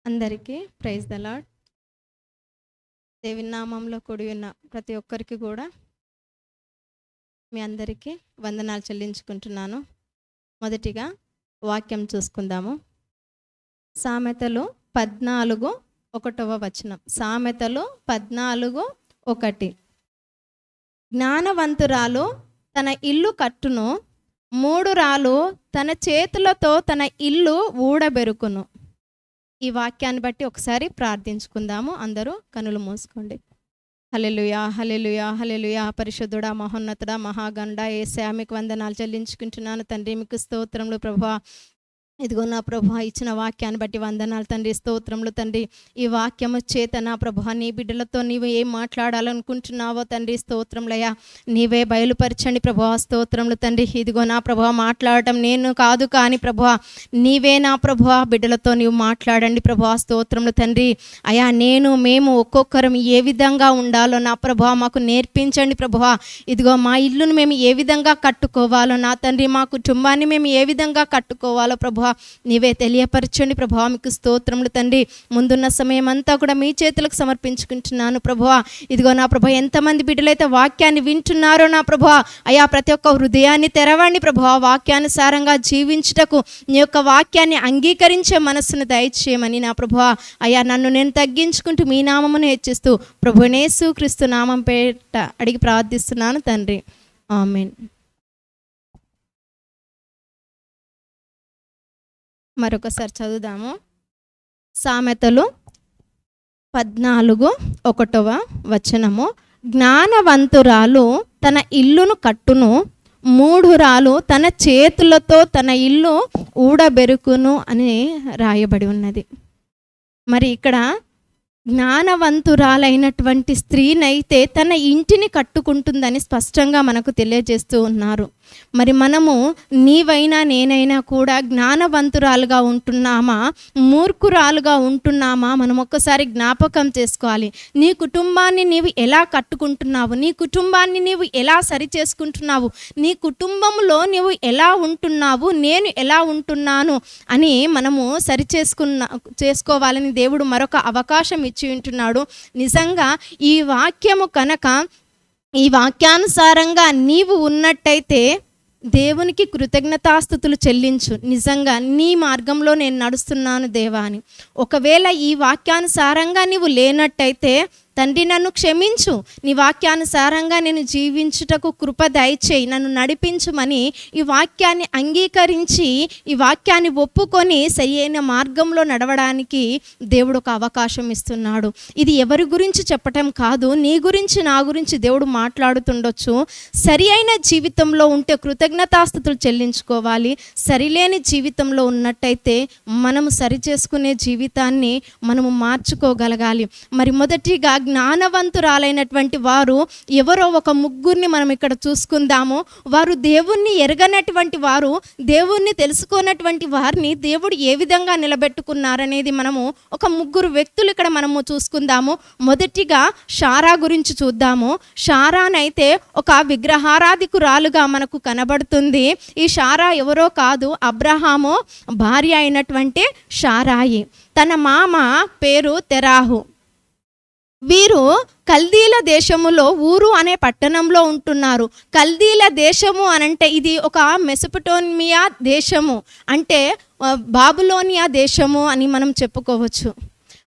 అందరికీ praise the lord. దేవుని నామంలో కూడి ఉన్న ప్రతి ఒక్కరికి కూడా మీ అందరికీ వందనాలు చెల్లించుకుంటున్నాను. మొదటిగా వాక్యం చూసుకుందాము. సామెతలు 14:1 సామెతలు 14:1 జ్ఞానవంతురాలు తన ఇల్లు కట్టును, మూఢురాలు తన చేతులతో తన ఇల్లు ఊడబెరుకును. ఈ వాక్యాన్ని బట్టి ఒకసారి ప్రార్థించుకుందాము. అందరూ కనులు మూసుకోండి. హల్లెలూయా, హల్లెలూయా, హల్లెలూయా. పరిశుద్ధుడా, మహోన్నతుడా, మహాగండ యేసయ్యా, మీకు వందనాలు చెల్లించుకుంటున్నాను తండ్రి. మీకు స్తోత్రములు ప్రభువా. ఇదిగో నా ప్రభువా, ఇచ్చిన వాక్యాన్ని బట్టి వందనాలు తండ్రి, స్తోత్రములు తండ్రి. ఈ వాక్యము చేత నా ప్రభువా, నీ బిడ్డలతో నీవు ఏం మాట్లాడాలనుకుంటున్నావో తండ్రి, స్తోత్రములయ్యా, నీవే బయలుపరచండి ప్రభువా, స్తోత్రములు తండ్రి. ఇదిగో నా ప్రభువా, మాట్లాడటం నేను కాదు కానీ ప్రభువా, నీవే నా ప్రభువా, బిడ్డలతో నీవు మాట్లాడండి ప్రభువా, స్తోత్రములు తండ్రి. అయా మేము ఒక్కొక్కరం ఏ విధంగా ఉండాలో నా ప్రభువా మాకు నేర్పించండి ప్రభువా. ఇదిగో మా ఇల్లును మేము ఏ విధంగా కట్టుకోవాలో నా తండ్రి, మా కుటుంబాన్ని మేము ఏ విధంగా కట్టుకోవాలో ప్రభువా నీవే తెలియపరచండి ప్రభువా. మీకు స్తోత్రములు తండ్రి. ముందున్న సమయం అంతా కూడా మీ చేతులకు సమర్పించుకుంటున్నాను ప్రభువా. ఇదిగో నా ప్రభువా, ఎంతమంది బిడ్డలైతే వాక్యాన్ని వింటున్నారో నా ప్రభువా, అయా ప్రతి ఒక్క హృదయాన్ని తెరవండి ప్రభువా. వాక్యానుసారంగా జీవించుటకు నీ యొక్క వాక్యాన్ని అంగీకరించే మనస్సును దయచేయమని నా ప్రభువా, అయా నన్ను నేను తగ్గించుకుంటూ మీ నామమును హెచ్చిస్తూ ప్రభువైన యేసుక్రీస్తు నామం పేట అడిగి ప్రార్థిస్తున్నాను తండ్రి, ఆమేన్. మరొకసారి చదువుదాము. సామెతలు 14:1 జ్ఞానవంతురాలు తన ఇల్లును కట్టును, మూఢురాలు తన చేతులతో తన ఇల్లు ఊడబెరుకును అని రాయబడి ఉన్నది. మరి ఇక్కడ జ్ఞానవంతురాలైనటువంటి స్త్రీనైతే తన ఇంటిని కట్టుకుంటుందని స్పష్టంగా మనకు తెలియజేస్తూ ఉన్నారు. మరి మనము నీవైనా నేనైనా కూడా జ్ఞానవంతురాలుగా ఉంటున్నామా, మూర్ఖురాలుగా ఉంటున్నామా, మనం ఒక్కసారి జ్ఞాపకం చేసుకోవాలి. నీ కుటుంబాన్ని నీవు ఎలా కట్టుకుంటున్నావు, నీ కుటుంబాన్ని నీవు ఎలా సరి చేసుకుంటున్నావు, నీ కుటుంబంలో నీవు ఎలా ఉంటున్నావు, నేను ఎలా ఉంటున్నాను అని మనము సరి చేసుకోవాలని దేవుడు మరొక అవకాశం ఇచ్చి ఉంటున్నాడు. నిజంగా ఈ వాక్యము కనుక ఈ వాక్యానుసారంగా నీవు ఉన్నట్టయితే దేవునికి కృతజ్ఞతాస్తుతులు చెల్లించు. నిజంగా నీ మార్గంలో నేను నడుస్తున్నాను దేవా అని. ఒకవేళ ఈ వాక్యానుసారంగా నీవు లేనట్టయితే తండ్రి నన్ను క్షమించు, నీ వాక్యానుసారంగా నేను జీవించుటకు కృప దయచేయి, నన్ను నడిపించుమని ఈ వాక్యాన్ని అంగీకరించి ఈ వాక్యాన్ని ఒప్పుకొని సరియైన మార్గంలో నడవడానికి దేవుడు ఒక అవకాశం ఇస్తున్నాడు. ఇది ఎవరి గురించి చెప్పటం కాదు, నీ గురించి నా గురించి దేవుడు మాట్లాడుతుండొచ్చు. సరి అయిన జీవితంలో ఉంటే కృతజ్ఞతాస్తుతులు చెల్లించుకోవాలి. సరిలేని జీవితంలో ఉన్నట్టయితే మనము సరి చేసుకునే జీవితాన్ని మనము మార్చుకోగలగాలి. మరి మొదటిగా జ్ఞానవంతురాలైనటువంటి వారు ఎవరో ఒక ముగ్గురిని మనం ఇక్కడ చూసుకుందాము. వారు దేవుణ్ణి ఎరగనటువంటి వారు, దేవుణ్ణి తెలుసుకున్నటువంటి వారిని దేవుడు ఏ విధంగా నిలబెట్టుకున్నారనేది మనము ఒక ముగ్గురు వ్యక్తులు ఇక్కడ మనము చూసుకుందాము. మొదటిగా షారా గురించి చూద్దాము. షారానైతే ఒక విగ్రహారాధికురాలుగా మనకు కనబడుతుంది. ఈ షారా ఎవరో కాదు, అబ్రహాము భార్య అయినటువంటి షారాయి. తన మామ పేరు తెరాహు. వీరు కల్దీల దేశములో ఊరు అనే పట్టణంలో ఉంటున్నారు. కల్దీల దేశము అనంటే ఇది ఒక మెసొపొటేమియా దేశము, అంటే బాబులోనియా దేశము అని మనం చెప్పుకోవచ్చు.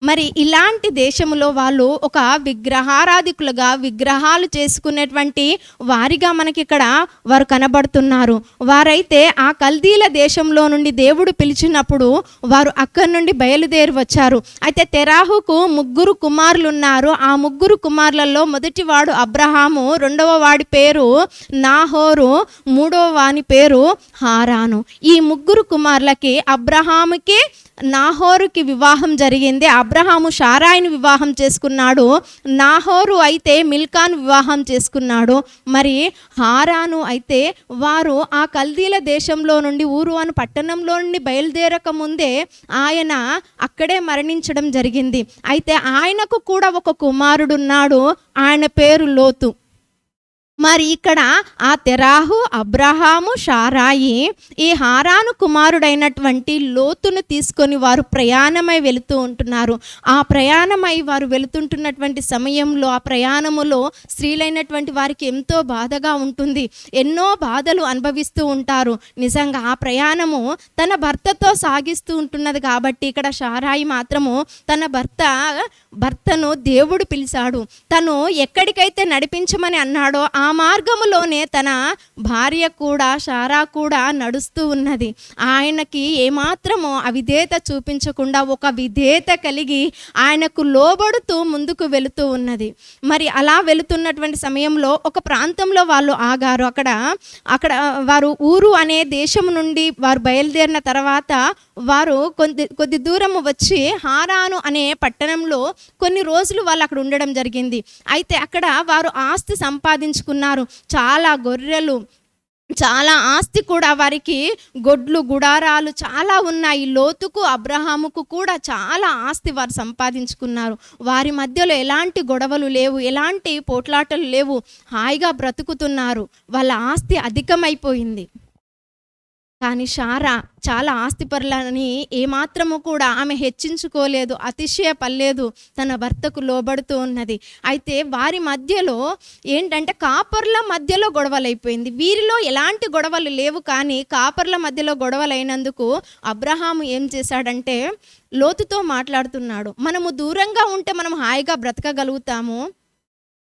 మరి ఇలాంటి దేశంలో వాళ్ళు ఒక విగ్రహారాధికులుగా విగ్రహాలు చేసుకునేటువంటి వారిగా మనకి ఇక్కడ వారు కనబడుతున్నారు. వారైతే ఆ కల్దీల దేశంలో నుండి దేవుడు పిలిచినప్పుడు వారు అక్కడి నుండి బయలుదేరి వచ్చారు. అయితే తెరాహుకు 3 కుమారులు ఉన్నారు. ఆ 3 కుమారులలో మొదటివాడు అబ్రహాము, రెండవ వాడి పేరు నాహోరు, మూడవ వాని పేరు హారాను. ఈ 3 కుమారులకి అబ్రహాముకి నాహోరుకి వివాహం జరిగింది. అబ్రహాము షారాయిని వివాహం చేసుకున్నాడు. నాహోరు అయితే మిల్కాను వివాహం చేసుకున్నాడు. మరి హారాను అయితే వారు ఆ కల్దీల దేశంలో నుండి ఊరు అని పట్టణంలో నుండి బయలుదేరక ముందే ఆయన అక్కడే మరణించడం జరిగింది. అయితే ఆయనకు కూడా ఒక కుమారుడున్నాడు. ఆయన పేరు లోతు. మరి ఇక్కడ ఆ తెరాహు, అబ్రహాము, షారాయి ఈ హారాను కుమారుడైనటువంటి లోతును తీసుకొని వారు ప్రయాణమై వెళుతూ ఉంటున్నారు. ఆ ప్రయాణమై వారు వెళుతుంటున్నటువంటి సమయంలో ఆ ప్రయాణములో స్త్రీలైనటువంటి వారికి ఎంతో బాధగా ఉంటుంది. ఎన్నో బాధలు అనుభవిస్తూ ఉంటారు. నిజంగా ఆ ప్రయాణము తన భర్తతో సాగిస్తూ ఉంటున్నది కాబట్టి ఇక్కడ షారాయి మాత్రము తన భర్తను దేవుడు పిలిచాడు. తను ఎక్కడికైతే నడిపించమని అన్నాడో ఆ మార్గములోనే తన భార్య కూడా, షారా కూడా నడుస్తూ ఉన్నది. ఆయనకి ఏమాత్రమో అవిధేయత చూపించకుండా ఒక విధేయత కలిగి ఆయనకు లోబడుతూ ముందుకు వెళుతూ ఉన్నది. మరి అలా వెళుతున్నటువంటి సమయంలో ఒక ప్రాంతంలో వాళ్ళు ఆగారు. అక్కడ వారు ఊరు అనే దేశం నుండి వారు బయలుదేరిన తర్వాత వారు కొద్ది దూరం వచ్చి హారాను అనే పట్టణంలో కొన్ని రోజులు వాళ్ళు అక్కడ ఉండడం జరిగింది. అయితే అక్కడ వారు ఆస్తి సంపాదించుకున్నారు. చాలా గొర్రెలు, చాలా ఆస్తి కూడా, వారికి గొడ్లు, గుడారాలు చాలా ఉన్నాయి. లోతుకు, అబ్రహాముకు కూడా చాలా ఆస్తి వారు సంపాదించుకున్నారు. వారి మధ్యలో ఎలాంటి గొడవలు లేవు, ఎలాంటి పోట్లాటలు లేవు, హాయిగా బ్రతుకుతున్నారు. వాళ్ళ ఆస్తి అధికమైపోయింది. కానీ షారా చాలా ఆస్తిపరులని ఏమాత్రము కూడా ఆమె హెచ్చించుకోలేదు, అతిశయపడలేదు, తన భర్తకు లోబడుతూ ఉన్నది. అయితే వారి మధ్యలో ఏంటంటే కాపర్ల మధ్యలో గొడవలైపోయింది. వీరిలో ఎలాంటి గొడవలు లేవు, కానీ కాపర్ల మధ్యలో గొడవలైనందుకు అబ్రహాము ఏం చేశాడంటే లోతుతో మాట్లాడుతున్నాడు. మనము దూరంగా ఉంటే మనం హాయిగా బ్రతకగలుగుతాము,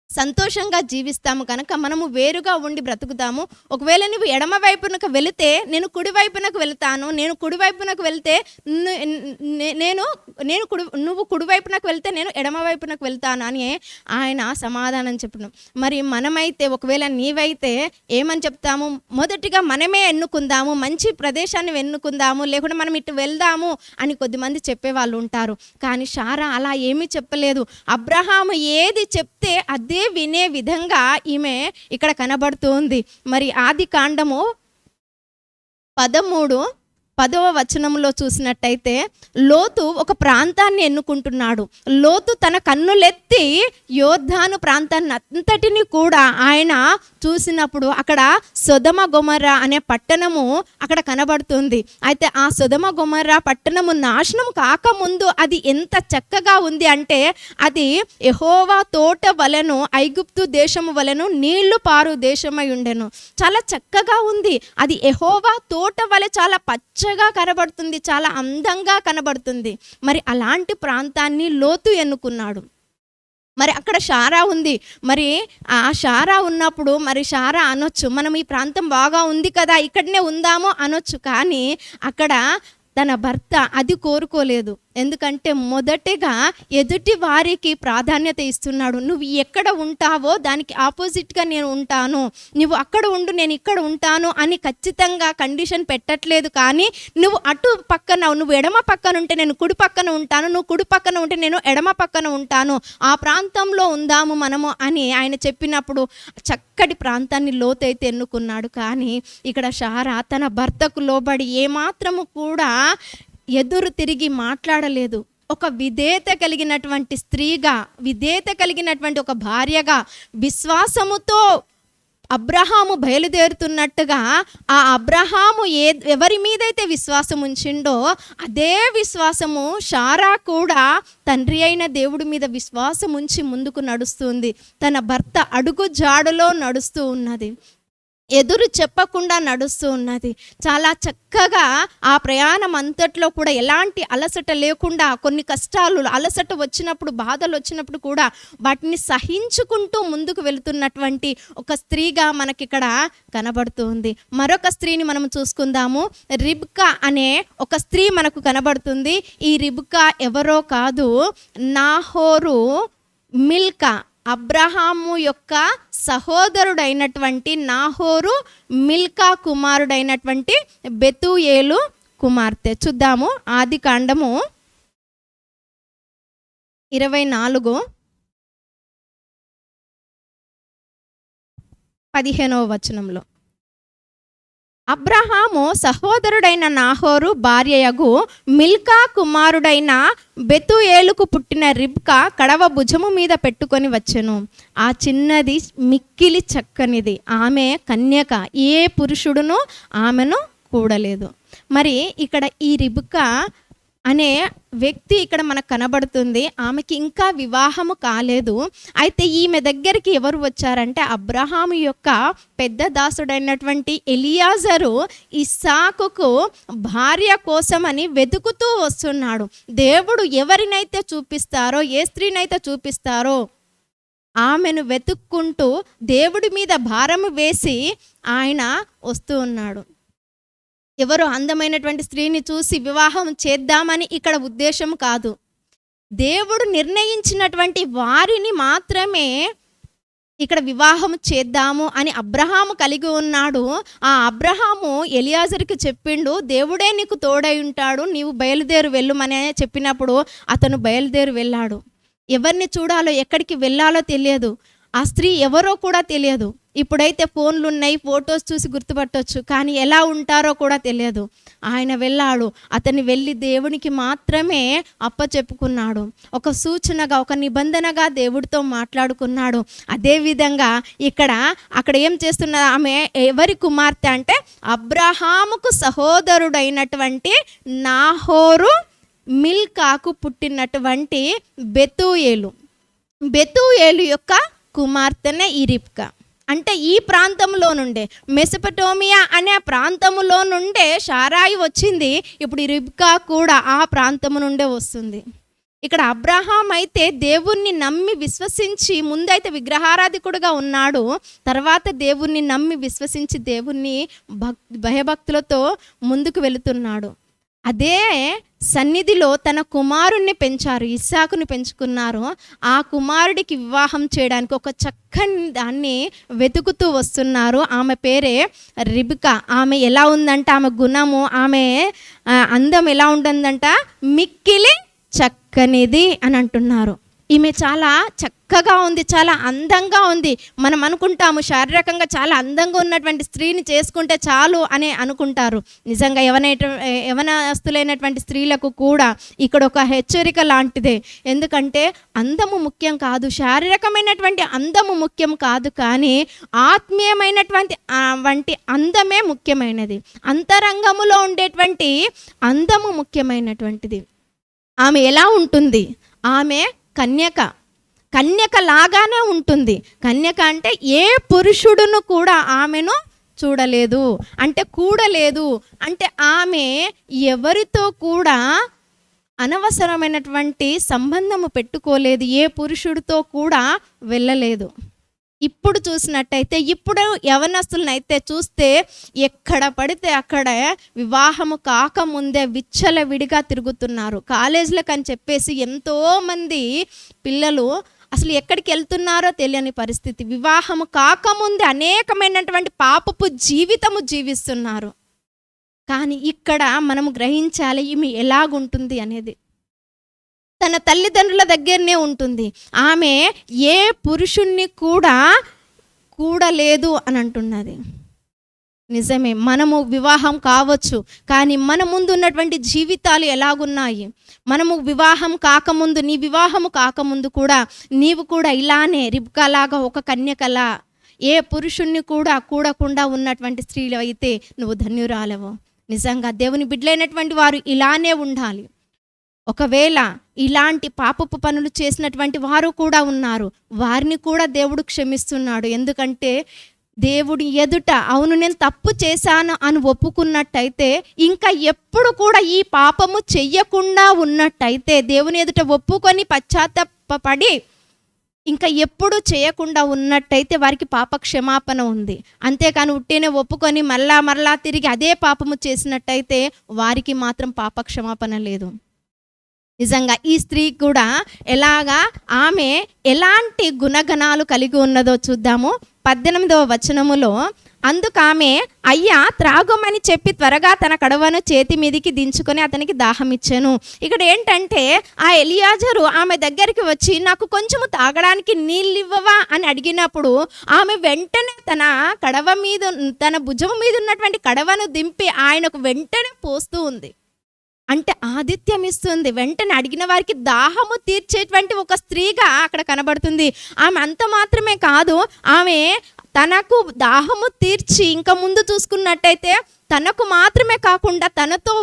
సంతోషంగా జీవిస్తాము కనుక మనము వేరుగా ఉండి బ్రతుకుతాము. ఒకవేళ నువ్వు ఎడమ వైపునకు వెళితే నేను కుడి వైపునకు వెళ్తాను, నేను కుడి వైపునకు వెళ్తే నువ్వు కుడి వైపునకు వెళ్తే నేను ఎడమ వైపునకు వెళ్తాను అని ఆయన సమాధానం చెప్పను. మరి మనమైతే ఒకవేళ నీవైతే ఏమని చెప్తాము? మొదటిగా మనమే ఎన్నుకుందాము, మంచి ప్రదేశాన్ని ఎన్నుకుందాము, లేకుంటే మనం ఇటు వెళ్దాము అని కొద్దిమంది చెప్పేవాళ్ళు ఉంటారు. కానీ షారా అలా ఏమీ చెప్పలేదు. అబ్రహాము ఏది చెప్తే అదే వినే విధంగా ఈమె ఇక్కడ కనబడుతుంది. మరి ఆది కాండము 10వ వచనంలో చూసినట్టయితే లోతు ఒక ప్రాంతాన్ని ఎన్నుకుంటున్నాడు. లోతు తన కన్నులెత్తి యోర్దాను ప్రాంతాన్ని అంతటిని కూడా ఆయన చూసినప్పుడు అక్కడ సొదొమ గొమొర్రా అనే పట్టణము అక్కడ కనబడుతుంది. అయితే ఆ సొదొమ గొమొర్రా పట్టణము నాశనం కాకముందు అది ఎంత చక్కగా ఉంది అంటే అది యెహోవా తోట వలెను, ఐగుప్తు దేశము వలెను నీళ్లు పారు దేశమై ఉండెను. చాలా చక్కగా ఉంది. అది యెహోవా తోట వలె చాలా పచ్చగా కనబడుతుంది, చాలా అందంగా కనబడుతుంది. మరి అలాంటి ప్రాంతాన్ని లోతు ఎన్నుకున్నాడు. మరి అక్కడ షారా ఉంది. మరి ఆ షారా ఉన్నప్పుడు మరి షారా అనొచ్చు, మనం ఈ ప్రాంతం బాగా ఉంది కదా, ఇక్కడనే ఉందాము అనొచ్చు. కానీ అక్కడ తన భర్త అది కోరుకోలేదు. ఎందుకంటే మొదటగా ఎదుటి వారికి ప్రాధాన్యత ఇస్తున్నాడు. నువ్వు ఎక్కడ ఉంటావో దానికి ఆపోజిట్గా నేను ఉంటాను, నువ్వు అక్కడ ఉండు నేను ఇక్కడ ఉంటాను అని ఖచ్చితంగా కండిషన్ పెట్టట్లేదు. కానీ నువ్వు అటు పక్కన, నువ్వు ఎడమ పక్కన ఉంటే నేను కుడి పక్కన ఉంటాను, నువ్వు కుడి పక్కన ఉంటే నేను ఎడమ పక్కన ఉంటాను, ఆ ప్రాంతంలో ఉందాము మనము అని ఆయన చెప్పినప్పుడు చక్కటి ప్రాంతాన్ని లోతైతే ఎన్నుకున్నాడు. కానీ ఇక్కడ షారా తన భర్తకు లోబడి ఏమాత్రము కూడా ఎదురు తిరిగి మాట్లాడలేదు. ఒక విధేయత కలిగినటువంటి స్త్రీగా, విధేయత కలిగినటువంటి ఒక భార్యగా, విశ్వాసముతో అబ్రహాము బయలుదేరుతున్నట్టుగా ఆ అబ్రహాము ఎవరి మీదైతే విశ్వాసం ఉంచిండో అదే విశ్వాసము షారా కూడా తండ్రి అయిన దేవుడి మీద విశ్వాసం ఉంచి ముందుకు నడుస్తుంది. తన భర్త అడుగు జాడలో నడుస్తూ ఉన్నది, ఎదురు చెప్పకుండా నడుస్తూ ఉన్నది. చాలా చక్కగా ఆ ప్రయాణం అంతట్లో కూడా ఎలాంటి అలసట లేకుండా, కొన్ని కష్టాలు అలసట వచ్చినప్పుడు, బాధలు వచ్చినప్పుడు కూడా వాటిని సహించుకుంటూ ముందుకు వెళుతున్నటువంటి ఒక స్త్రీగా మనకిక్కడ కనబడుతుంది. మరొక స్త్రీని మనం చూసుకుందాము. రిబ్కా అనే ఒక స్త్రీ మనకు కనబడుతుంది. ఈ రిబ్కా ఎవరో కాదు, నాహోరు మిల్కా, అబ్రహాము యొక్క సహోదరుడైనటువంటి నాహోరు మిల్కా కుమారుడైనటువంటి బెతూయేలు కుమార్తె. చూద్దాము ఆది కాండము 24:15 వచనంలో. అబ్రహాము సహోదరుడైన నాహోరు భార్యయగు మిల్కా కుమారుడైన బెతుయేలుకు పుట్టిన రిబ్కా కడవ భుజము మీద పెట్టుకొని వచ్చెను. ఆ చిన్నది మిక్కిలి చక్కనిది, ఆమె కన్యక, ఏ పురుషుడును ఆమెను కూడలేదు. మరి ఇక్కడ ఈ రిబ్కా అనే వ్యక్తి ఇక్కడ మనకు కనబడుతుంది. ఆమెకి ఇంకా వివాహము కాలేదు. అయితే ఈమె దగ్గరికి ఎవరు వచ్చారంటే అబ్రహాము యొక్క పెద్ద దాసుడైనటువంటి ఎలియాజరు ఇస్సాకుకు భార్య కోసమని వెతుకుతూ వస్తున్నాడు. దేవుడు ఎవరినైతే చూపిస్తారో, ఏ స్త్రీనైతే చూపిస్తారో ఆమెను వెతుక్కుంటూ దేవుడి మీద భారము వేసి ఆయన వస్తూ ఉన్నాడు. ఎవరో అందమైనటువంటి స్త్రీని చూసి వివాహం చేద్దామని ఇక్కడ ఉద్దేశం కాదు. దేవుడు నిర్ణయించినటువంటి వారిని మాత్రమే ఇక్కడ వివాహం చేద్దాము అని అబ్రహాము కలిగి ఉన్నాడు. ఆ అబ్రహాము ఎలియాజరుకి చెప్పిండు, దేవుడే నీకు తోడై ఉంటాడు, నీవు బయలుదేరు వెళ్ళుమని చెప్పినప్పుడు అతను బయలుదేరి వెళ్ళాడు. ఎవరిని చూడాలో, ఎక్కడికి వెళ్ళాలో తెలియదు. ఆ స్త్రీ ఎవరో కూడా తెలియదు. ఇప్పుడైతే ఫోన్లు ఉన్నాయి, ఫొటోస్ చూసి గుర్తుపట్టవచ్చు, కానీ ఎలా ఉంటారో కూడా తెలియదు. ఆయన వెళ్ళాడు. అతన్ని వెళ్ళి దేవునికి మాత్రమే అప్పచెప్పుకున్నాడు. ఒక సూచనగా, ఒక నిబంధనగా దేవుడితో మాట్లాడుకున్నాడు. అదేవిధంగా అక్కడ ఏం చేస్తున్నారు, ఆమె ఎవరి కుమార్తె అంటే అబ్రహాముకు సహోదరుడైనటువంటి నాహోరు మిల్కాకు పుట్టినటువంటి బెతూయేలు యొక్క కుమార్తెనే ఈ రిబ్కా. అంటే ఈ ప్రాంతంలో నుండే, మెసొపొటేమియా అనే ప్రాంతములో నుండే షారాయి వచ్చింది. ఇప్పుడు ఈ రిబ్కా కూడా ఆ ప్రాంతము నుండే వస్తుంది. ఇక్కడ అబ్రహాం అయితే దేవుణ్ణి నమ్మి విశ్వసించి, ముందైతే విగ్రహారాధికుడుగా ఉన్నాడు, తర్వాత దేవుణ్ణి నమ్మి విశ్వసించి దేవుణ్ణి భయభక్తులతో ముందుకు వెళుతున్నాడు. అదే సన్నిధిలో తన కుమారుణ్ణి పెంచారు, ఇస్సాకుని పెంచుకున్నారు. ఆ కుమారుడికి వివాహం చేయడానికి ఒక చక్కని దాన్ని వెతుకుతూ వస్తున్నారు. ఆమె పేరే రిబ్కా. ఆమె ఎలా ఉందంట, ఆమె గుణము, ఆమె అందం ఎలా ఉంటుందంట, మిక్కిలి చక్కనిది అని అంటున్నారు. ఈమె చాలా చక్కగా ఉంది, చాలా అందంగా ఉంది. మనం అనుకుంటాము శారీరకంగా చాలా అందంగా ఉన్నటువంటి స్త్రీని చేసుకుంటే చాలు అని అనుకుంటారు. నిజంగా యవనస్తులైనటువంటి స్త్రీలకు కూడా ఇక్కడ ఒక హెచ్చరిక లాంటిదే. ఎందుకంటే అందము ముఖ్యం కాదు, శారీరకమైనటువంటి అందము ముఖ్యం కాదు, కానీ ఆత్మీయమైనటువంటి వంటి అందమే ముఖ్యమైనది. అంతరంగములో ఉండేటువంటి అందము ముఖ్యమైనటువంటిది. ఆమె ఎలా ఉంటుంది, ఆమె కన్యక లాగానే ఉంటుంది. కన్యక అంటే ఏ పురుషుడును కూడా ఆమెను చూడలేదు, అంటే కూడలేదు, అంటే ఆమె ఎవరితో కూడా అనవసరమైనటువంటి సంబంధము పెట్టుకోలేదు, ఏ పురుషుడితో కూడా వెళ్ళలేదు. ఇప్పుడు చూసినట్టయితే, ఇప్పుడు యవనస్తులనైతే చూస్తే ఎక్కడ పడితే అక్కడ వివాహము కాకముందే విచ్చలవిడిగా తిరుగుతున్నారు. కాలేజీలకు అని చెప్పేసి ఎంతోమంది పిల్లలు అసలు ఎక్కడికి వెళ్తున్నారో తెలియని పరిస్థితి. వివాహము కాకముందే అనేకమైనటువంటి పాపపు జీవితము జీవిస్తున్నారు. కానీ ఇక్కడ మనము గ్రహించాలి ఈమె ఎలాగుంటుంది అనేది. తన తల్లిదండ్రుల దగ్గరనే ఉంటుంది. ఆమె ఏ పురుషుణ్ణి కూడా కూడలేదు అని అంటున్నది. నిజమే, మనము వివాహం కావచ్చు, కానీ మన ముందు ఉన్నటువంటి జీవితాలు ఎలాగున్నాయి. మనము వివాహం కాకముందు, నీ వివాహము కాకముందు కూడా నీవు కూడా ఇలానే రిబ్కాలాగా ఒక కన్యకలా ఏ పురుషుణ్ణి కూడా కూడకుండా ఉన్నటువంటి స్త్రీలు అయితే నువ్వు ధన్యురాలవు. నిజంగా దేవుని బిడ్డలైనటువంటి వారు ఇలానే ఉండాలి. ఒకవేళ ఇలాంటి పాపపు పనులు చేసినటువంటి వారు కూడా ఉన్నారు, వారిని కూడా దేవుడు క్షమిస్తున్నాడు. ఎందుకంటే దేవుడి ఎదుట అవును నేను తప్పు చేశాను అని ఒప్పుకున్నట్టయితే, ఇంకా ఎప్పుడు కూడా ఈ పాపము చెయ్యకుండా ఉన్నట్టయితే, దేవుని ఎదుట ఒప్పుకొని పశ్చాత్తాపపడి ఇంకా ఎప్పుడు చేయకుండా ఉన్నట్టయితే వారికి పాప క్షమాపణ ఉంది. అంతేకాని ఉట్టినే ఒప్పుకొని మరలా తిరిగి అదే పాపము చేసినట్టయితే వారికి మాత్రం పాప క్షమాపణ లేదు. నిజంగా ఈ స్త్రీ కూడా ఆమె ఎలాంటి గుణగణాలు కలిగి ఉన్నదో చూద్దాము. 18వ వచనములో అందుకామె అయ్యా త్రాగమని చెప్పి త్వరగా తన కడవను చేతి మీదికి దించుకొని అతనికి దాహం ఇచ్చాను. ఇక్కడ ఏంటంటే ఆ ఎలియాజరు ఆమె దగ్గరికి వచ్చి నాకు కొంచెము తాగడానికి నీళ్ళు ఇవ్వవా అని అడిగినప్పుడు ఆమె వెంటనే తన కడవ మీద, తన భుజం మీద ఉన్నటువంటి కడవను దింపి ఆయనకు వెంటనే పోస్తూ ఉంది. అంటే ఆతిథ్యం ఇస్తుంది. వెంటనే అడిగిన వారికి దాహము తీర్చేటువంటి ఒక స్త్రీగా అక్కడ కనబడుతుంది. ఆమె అంత మాత్రమే కాదు, ఆమె తనకు దాహము తీర్చి ఇంకా ముందు చూసుకున్నట్టయితే తనకు మాత్రమే కాకుండా తనతో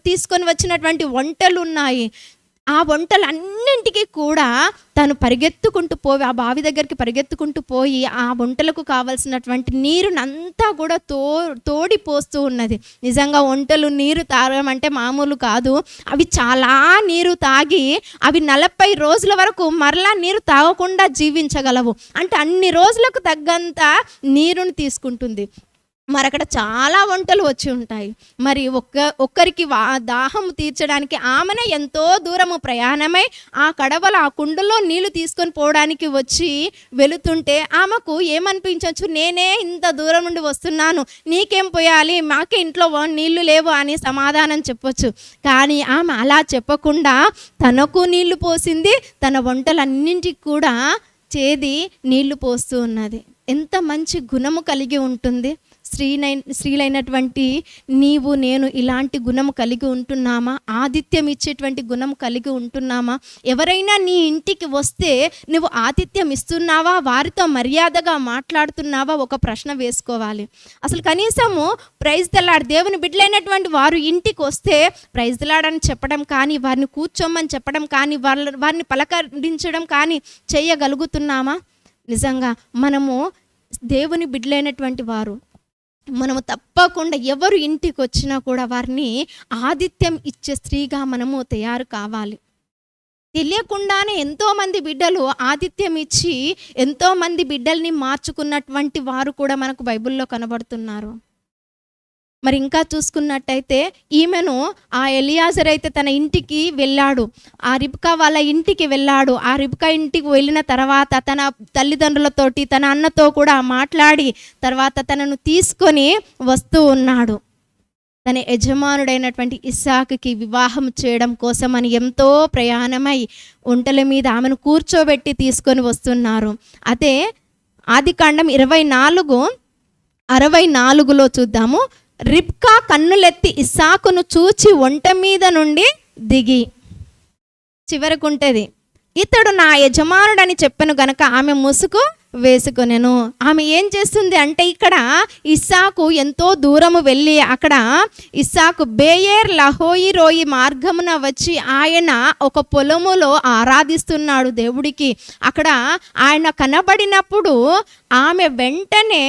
తీసుకొని వచ్చినటువంటి వంటలు ఉన్నాయి. ఆ వంటలన్నింటికి కూడా తను పరిగెత్తుకుంటూ పోయి, ఆ బావి దగ్గరికి పరిగెత్తుకుంటూ పోయి ఆ వంటలకు కావలసినటువంటి నీరునంతా కూడా తోడి పోస్తూ ఉన్నది. నిజంగా వంటలు నీరు తాగడం అంటే మామూలు కాదు. అవి చాలా నీరు తాగి అవి 40 రోజుల వరకు మరలా నీరు తాగకుండా జీవించగలవు. అంటే అన్ని రోజులకు తగ్గంత నీరుని తీసుకుంటుంది. మరి అక్కడ చాలా వంటలు వచ్చి ఉంటాయి. మరి ఒక్కరికి దాహం తీర్చడానికి ఆమెనే ఎంతో దూరము ప్రయాణమై ఆ కడవలో ఆ కుండలో నీళ్లు తీసుకొని పోవడానికి వచ్చి వెళుతుంటే ఆమెకు ఏమనిపించవచ్చు, నేనే ఇంత దూరం నుండి వస్తున్నాను, నీకేం పోయాలి, మాకే ఇంట్లో నీళ్లు లేవు అని సమాధానం చెప్పొచ్చు. కానీ ఆమె అలా చెప్పకుండా తనకు నీళ్లు పోసింది, తన వంటలన్నింటికి కూడా చేది నీళ్లు పోస్తూ ఉన్నది. ఎంత మంచి గుణము కలిగి ఉంటుంది. స్త్రీలైనటువంటి నీవు నేను ఇలాంటి గుణము కలిగి ఉంటున్నామా? ఆతిథ్యం ఇచ్చేటువంటి గుణం కలిగి ఉంటున్నామా? ఎవరైనా నీ ఇంటికి వస్తే నువ్వు ఆతిథ్యం ఇస్తున్నావా? వారితో మర్యాదగా మాట్లాడుతున్నావా? ఒక ప్రశ్న వేసుకోవాలి. అసలు కనీసము ప్రైజ్ ద లార్డ్, దేవుని బిడ్డలైనటువంటి వారు ఇంటికి వస్తే ప్రైజ్ ద లార్డ్ అని చెప్పడం కానీ, వారిని కూర్చోమని చెప్పడం కానీ, వారిని పలకరించడం కానీ చేయగలుగుతున్నామా? నిజంగా మనము దేవుని బిడ్డలైనటువంటి వారు, మనము తప్పకుండా ఎవరు ఇంటికి వచ్చినా కూడా వారిని ఆతిథ్యం ఇచ్చే స్త్రీగా మనము తయారు కావాలి. తెలియకుండానే ఎంతోమంది బిడ్డలు ఆతిథ్యం ఇచ్చి ఎంతోమంది బిడ్డల్ని మార్చుకున్నటువంటి వారు కూడా మనకు బైబిల్లో కనబడుతున్నారు. మరి ఇంకా చూసుకున్నట్టయితే ఈమెను ఆ ఎలియాజర్ అయితే తన ఇంటికి వెళ్ళాడు, ఆ రిబ్కా వాళ్ళ ఇంటికి వెళ్ళాడు. ఆ రిబ్కా ఇంటికి వెళ్ళిన తర్వాత తన తల్లిదండ్రులతోటి తన అన్నతో కూడా మాట్లాడి తర్వాత తనను తీసుకొని వస్తూ ఉన్నాడు. తన యజమానుడైనటువంటి ఇస్సాకుకి వివాహం చేయడం కోసమని ఎంతో ప్రయాణమై ఒంటెల మీద ఆమెను కూర్చోబెట్టి తీసుకొని వస్తున్నారు. అదే ఆదికాండం 24:64 చూద్దాము. రిబ్కా కన్నులెత్తి ఇస్సాకును చూచి ఒంటె మీద నుండి దిగి, చివరకుంటది, ఇతడు నా యజమానుడని చెప్పెను గనక ఆమె ముసుగు వేసుకొనెను. ఆమె ఏం చేస్తుంది అంటే ఇక్కడ ఇస్సాకు ఎంతో దూరము వెళ్ళి అక్కడ ఇస్సాకు బేయేర్ లహోయి రోయి మార్గమున వచ్చి ఆయన ఒక పొలములో ఆరాధిస్తున్నాడు దేవుడికి. అక్కడ ఆయన కనబడినప్పుడు ఆమె వెంటనే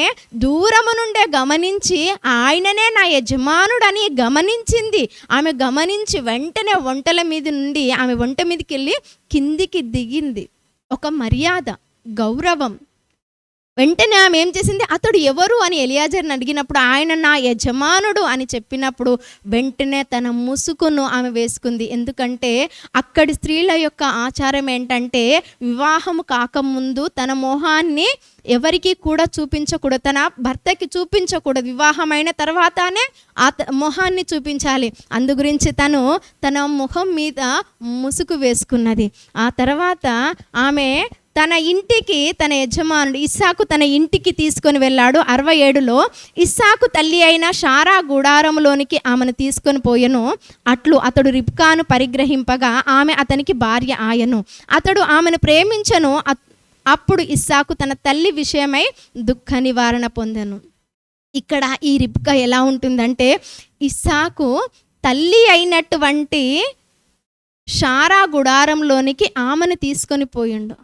దూరము నుండే గమనించి ఆయననే నా యజమానుడని గమనించింది. ఆమె గమనించి వెంటనే ఒంటెల మీద నుండి ఆమె ఒంటె మీదకి వెళ్ళి కిందికి దిగింది. ఒక మర్యాద, గౌరవం. వెంటనే ఆమె ఏం చేసింది, అతడు ఎవరు అని ఎలియాజర్ని అడిగినప్పుడు ఆయన నా యజమానుడు అని చెప్పినప్పుడు వెంటనే తన ముసుగును ఆమె వేసుకుంది. ఎందుకంటే అక్కడి స్త్రీల యొక్క ఆచారం ఏంటంటే వివాహము కాకముందు తన మొహాన్ని ఎవరికి కూడా చూపించకూడదు, తన భర్తకి చూపించకూడదు. వివాహమైన తర్వాతనే ఆ మొహాన్ని చూపించాలి. అందు గురించి తన ముఖం మీద ముసుగు వేసుకున్నది. ఆ తర్వాత ఆమె తన ఇంటికి తన యజమానుడు ఇస్సాకు తన ఇంటికి తీసుకొని వెళ్ళాడు. 67లో ఇస్సాకు తల్లి అయిన షారా గుడారంలోనికి ఆమెను తీసుకొని పోయెను. అతడు రిబ్కాను పరిగ్రహింపగా ఆమె అతనికి భార్య ఆయను. అతడు ఆమెను ప్రేమించను. అప్పుడు ఇస్సాకు తన తల్లి విషయమై దుఃఖ నివారణ పొందెను. ఇక్కడ ఈ రిబ్కా ఎలా ఉంటుందంటే ఇస్సాకు తల్లి అయినటువంటి షారా గుడారంలోనికి ఆమెను తీసుకొని పోయిండు.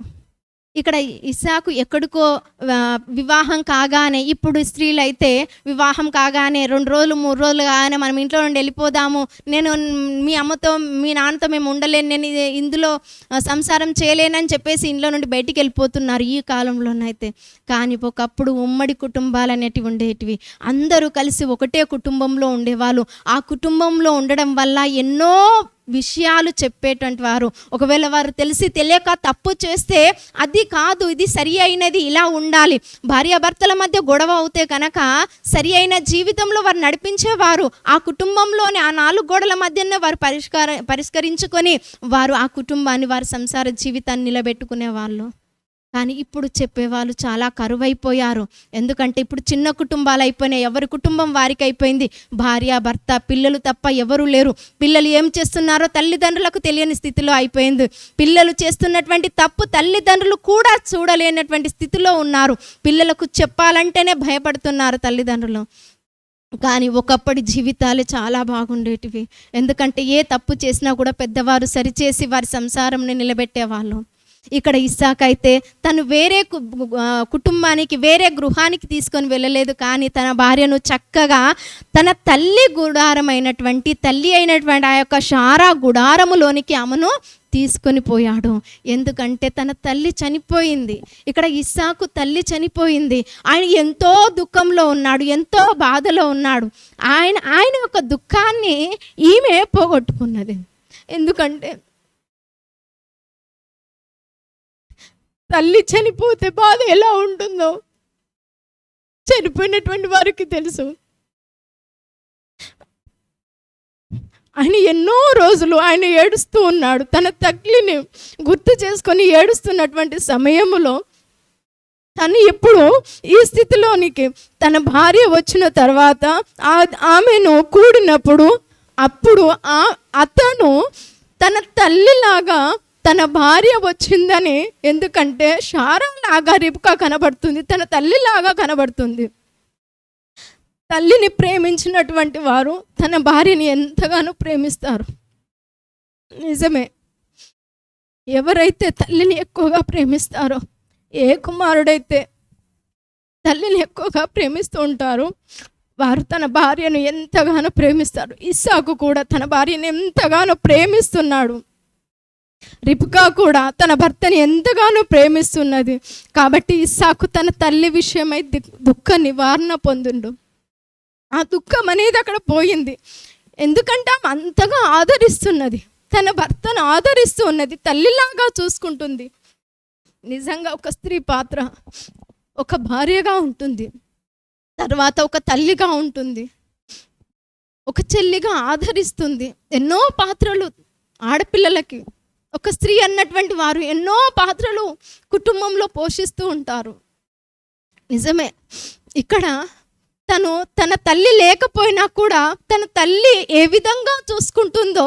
ఇక్కడ ఇస్సాకు ఎక్కడికో వివాహం కాగానే, ఇప్పుడు స్త్రీలు అయితే వివాహం కాగానే 2 రోజులు 3 రోజులు కాగానే మనం ఇంట్లో నుండి వెళ్ళిపోదాము, నేను మీ అమ్మతో మీ నాన్నతో మేము ఉండలేను, నేను ఇందులో సంసారం చేయలేనని చెప్పేసి ఇంట్లో నుండి బయటికి వెళ్ళిపోతున్నారు ఈ కాలంలోనైతే. కానీ ఒకప్పుడు ఉమ్మడి కుటుంబాలు అనేటివి ఉండేటివి. అందరూ కలిసి ఒకటే కుటుంబంలో ఉండేవాళ్ళు. ఆ కుటుంబంలో ఉండడం వల్ల ఎన్నో విషయాలు చెప్పేటువంటి వారు. ఒకవేళ వారు తెలిసి తెలియక తప్పు చేస్తే అది కాదు, ఇది సరి అయినది, ఇలా ఉండాలి. భార్యాభర్తల మధ్య గొడవ అవుతే కనుక సరి అయిన జీవితంలో వారు నడిపించేవారు. ఆ కుటుంబంలోని ఆ 4 గోడల మధ్యనే వారు పరిష్కరించుకొని వారు ఆ కుటుంబాన్ని, వారి సంసార జీవితాన్ని నిలబెట్టుకునేవాళ్ళు. కానీ ఇప్పుడు చెప్పేవాళ్ళు చాలా కరువైపోయారు. ఎందుకంటే ఇప్పుడు చిన్న కుటుంబాలు అయిపోయినాయి, ఎవరి కుటుంబం వారికి అయిపోయింది. భార్య, భర్త, పిల్లలు తప్ప ఎవరూ లేరు. పిల్లలు ఏం చేస్తున్నారో తల్లిదండ్రులకు తెలియని స్థితిలో అయిపోయింది. పిల్లలు చేస్తున్నటువంటి తప్పు తల్లిదండ్రులు కూడా చూడలేనటువంటి స్థితిలో ఉన్నారు. పిల్లలకు చెప్పాలంటేనే భయపడుతున్నారు తల్లిదండ్రులు. కానీ ఒకప్పటి జీవితాలు చాలా బాగుండేటివి. ఎందుకంటే ఏ తప్పు చేసినా కూడా పెద్దవారు సరిచేసి వారి సంసారంని నిలబెట్టేవాళ్ళు. ఇక్కడ ఇస్సాకు అయితే తను వేరే కుటుంబానికి, వేరే గృహానికి తీసుకొని వెళ్ళలేదు. కానీ తన భార్యను చక్కగా తన తల్లి అయినటువంటి ఆ యొక్క షారా గుడారములోనికి ఆమెను తీసుకొని పోయాడు. ఎందుకంటే తన తల్లి చనిపోయింది. ఇక్కడ ఇస్సాకు తల్లి చనిపోయింది. ఆయన ఎంతో దుఃఖంలో ఉన్నాడు, ఎంతో బాధలో ఉన్నాడు. ఆయన యొక్క దుఃఖాన్ని ఈమె పోగొట్టుకున్నది. ఎందుకంటే తల్లి చనిపోతే బాధ ఎలా ఉంటుందో చనిపోయినటువంటి వారికి తెలుసు. ఆయన ఎన్నో రోజులు ఆయన ఏడుస్తూ ఉన్నాడు. తన తల్లిని గుర్తు చేసుకొని ఏడుస్తున్నటువంటి సమయంలో తను ఎప్పుడు ఈ స్థితిలోనికి తన భార్య వచ్చిన తర్వాత ఆమెను కూడినప్పుడు అప్పుడు అతను తన తల్లిలాగా తన భార్య వచ్చిందని, ఎందుకంటే షారాలాగా రిబ్కా కనబడుతుంది, తన తల్లిలాగా కనబడుతుంది. తల్లిని ప్రేమించినటువంటి వారు తన భార్యని ఎంతగానో ప్రేమిస్తారు. నిజమే, ఎవరైతే తల్లిని ఎక్కువగా ప్రేమిస్తారో, ఏ కుమారుడైతే తల్లిని ఎక్కువగా ప్రేమిస్తూ ఉంటారో వారు తన భార్యను ఎంతగానో ప్రేమిస్తారు. ఇస్సాకు కూడా తన భార్యను ఎంతగానో ప్రేమిస్తున్నాడు. రిబ్కా కూడా తన భర్తని ఎంతగానో ప్రేమిస్తున్నది. కాబట్టి ఇస్సాకు తన తల్లి విషయమై దుఃఖ నివారణ పొందిండు. ఆ దుఃఖం అనేది అక్కడ పోయింది. ఎందుకంటే ఆమె అంతగా ఆదరిస్తున్నది, తన భర్తను ఆదరిస్తూ ఉన్నది, తల్లిలాగా చూసుకుంటుంది. నిజంగా ఒక స్త్రీ పాత్ర ఒక భార్యగా ఉంటుంది, తర్వాత ఒక తల్లిగా ఉంటుంది, ఒక చెల్లిగా ఆదరిస్తుంది. ఎన్నో పాత్రలు ఆడపిల్లలకి ఒక స్త్రీ అన్నటువంటి వారు ఎన్నో పాత్రలు కుటుంబంలో పోషిస్తూ ఉంటారు. నిజమే, ఇక్కడ తను తన తల్లి లేకపోయినా కూడా తన తల్లి ఏ విధంగా చూసుకుంటుందో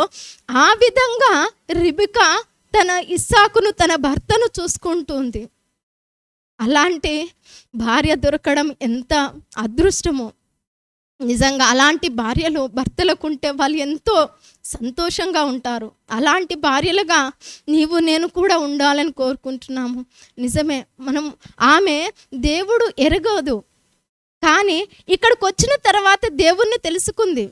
ఆ విధంగా రిబ్కా తన ఇస్సాకును, తన భర్తను చూసుకుంటుంది. అలాంటి భార్య దొరకడం ఎంత అదృష్టమో. నిజంగా అలాంటి భార్యలు భర్తలకు ఉంటే వాళ్ళు ఎంతో సంతోషంగా ఉంటారు. అలాంటి భార్యలుగా నీవు నేను కూడా ఉండాలని కోరుకుంటున్నాము. నిజమే, ఆమె దేవుడు ఎరగదు, కానీ ఇక్కడికి వచ్చిన తర్వాత దేవుణ్ణి తెలుసుకుంది,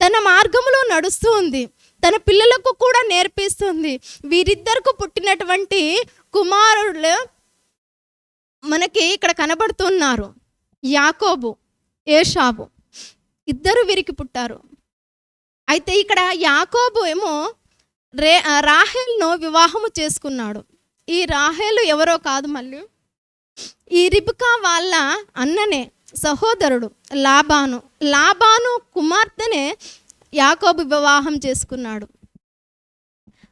తన మార్గంలో నడుస్తూ ఉంది, తన పిల్లలకు కూడా నేర్పిస్తుంది. వీరిద్దరికి పుట్టినటువంటి కుమారులు మనకి ఇక్కడ కనబడుతున్నారు. యాకోబు, ఏషావు, ఇద్దరు వీరికి పుట్టారు. అయితే ఇక్కడ యాకోబు ఏమో రాహేలును వివాహము చేసుకున్నాడు. ఈ రాహేలు ఎవరో కాదు, మళ్ళీ ఈ రిబ్కా వాళ్ళ అన్ననే, సహోదరుడు లాబాను కుమార్తెనే యాకోబు వివాహం చేసుకున్నాడు.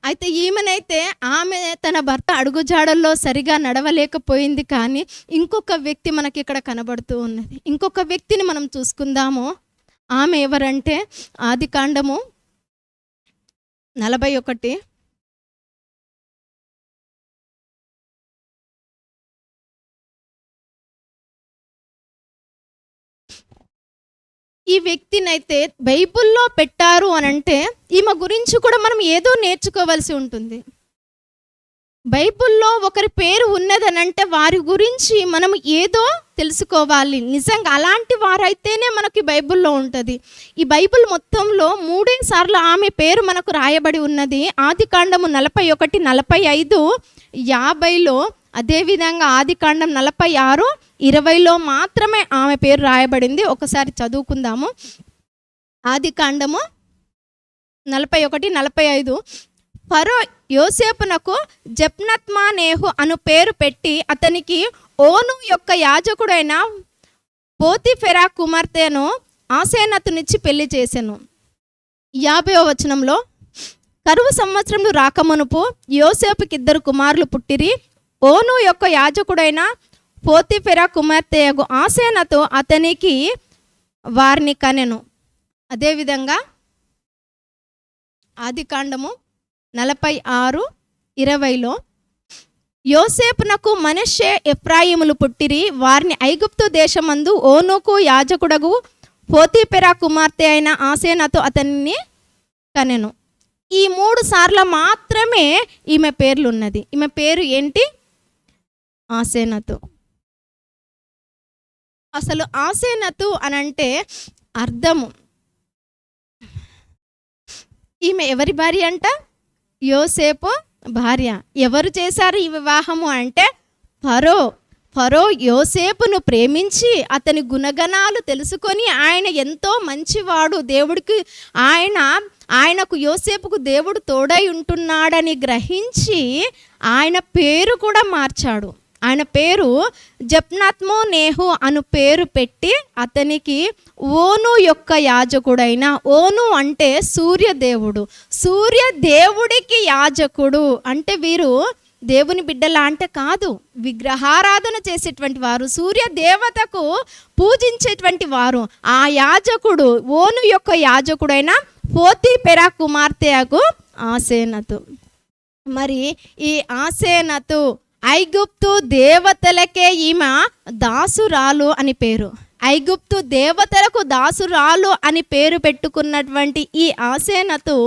అయితే ఈమెనైతే ఆమె తన భర్త అడుగుజాడల్లో సరిగా నడవలేకపోయింది. కానీ ఇంకొక వ్యక్తి మనకి ఇక్కడ కనబడుతూ ఉన్నది. ఇంకొక వ్యక్తిని మనం చూసుకుందాము. ఆమె ఎవరంటే ఆదికాండము 41 ఈ వ్యక్తినైతే బైబిల్లో పెట్టారు అనంటే ఈమె గురించి కూడా మనం ఏదో నేర్చుకోవాల్సి ఉంటుంది. బైబిల్లో ఒకరి పేరు ఉన్నదనంటే వారి గురించి మనం ఏదో తెలుసుకోవాలి. నిజంగా అలాంటి వారైతేనే మనకి బైబిల్లో ఉంటుంది. ఈ బైబిల్ మొత్తంలో 3 సార్లు ఆమె పేరు మనకు రాయబడి ఉన్నది. ఆదికాండము 41, 45, 50లో, అదేవిధంగా ఆదికాండం 46, 20లో మాత్రమే ఆమె పేరు రాయబడింది. ఒకసారి చదువుకుందాము. ఆదికాండము 41-45. ఫరో యోసేపునకు జప్నత్మానేహు అను పేరు పెట్టి అతనికి ఓను యొక్క యాజకుడైన పోతిఫెరా కుమార్తెను ఆసేనతునిచ్చి పెళ్లి చేసెను. 50వ వచనంలో, కరువు సంవత్సరములు రాకమునుపు యోసేపుకి 2 కుమారులు పుట్టిరి. ఓను యొక్క యాజకుడైన పోతిఫెరా కుమార్తె ఆసేనతో అతనికి వారిని కనెను. అదేవిధంగా ఆదికాండము 46:20లో, యోసేపునకు మనష్షే ఎఫ్రాయిములు పుట్టిరి. వారిని ఐగుప్తు దేశమందు ఓనుకు యాజకుడగు పోతిఫెరా కుమార్తె అయిన ఆసేనతో అతన్ని కనెను. ఈ 3 సార్లు మాత్రమే ఈమె పేర్లు ఉన్నది. ఈమె పేరు ఏంటి? ఆసేనతు. అసలు ఆసేనతు అనంటే అర్థము, ఈమె ఎవరి భార్య అంట? యోసేపు భార్య. ఎవరు చేశారు ఈ వివాహము అంటే ఫరో యోసేపును ప్రేమించి అతని గుణగణాలు తెలుసుకొని ఆయన ఎంతో మంచివాడు, దేవుడికి ఆయనకు యోసేపుకు దేవుడు తోడై ఉంటున్నాడని గ్రహించి ఆయన పేరు కూడా మార్చాడు. ఆయన పేరు జప్నత్మోనేహు అను పేరు పెట్టి అతనికి ఓను యొక్క యాజకుడైన, ఓను అంటే సూర్యదేవుడు, సూర్యదేవుడికి యాజకుడు అంటే వీరు దేవుని బిడ్డలా అంటే కాదు, విగ్రహారాధన చేసేటువంటి వారు, సూర్య దేవతకు పూజించేటువంటి వారు. ఆ యాజకుడు ఓను యొక్క యాజకుడైన పోతిఫెరా కుమార్తెకు ఆసేనతు. మరి ఈ ఆసేనతు ఐగుప్తు దేవతలకే ఈమె దాసురాలు అని పేరు. ఐగుప్తు దేవతలకు దాసురాలు అని పేరు పెట్టుకున్నటువంటి ఈ ఆసేనతు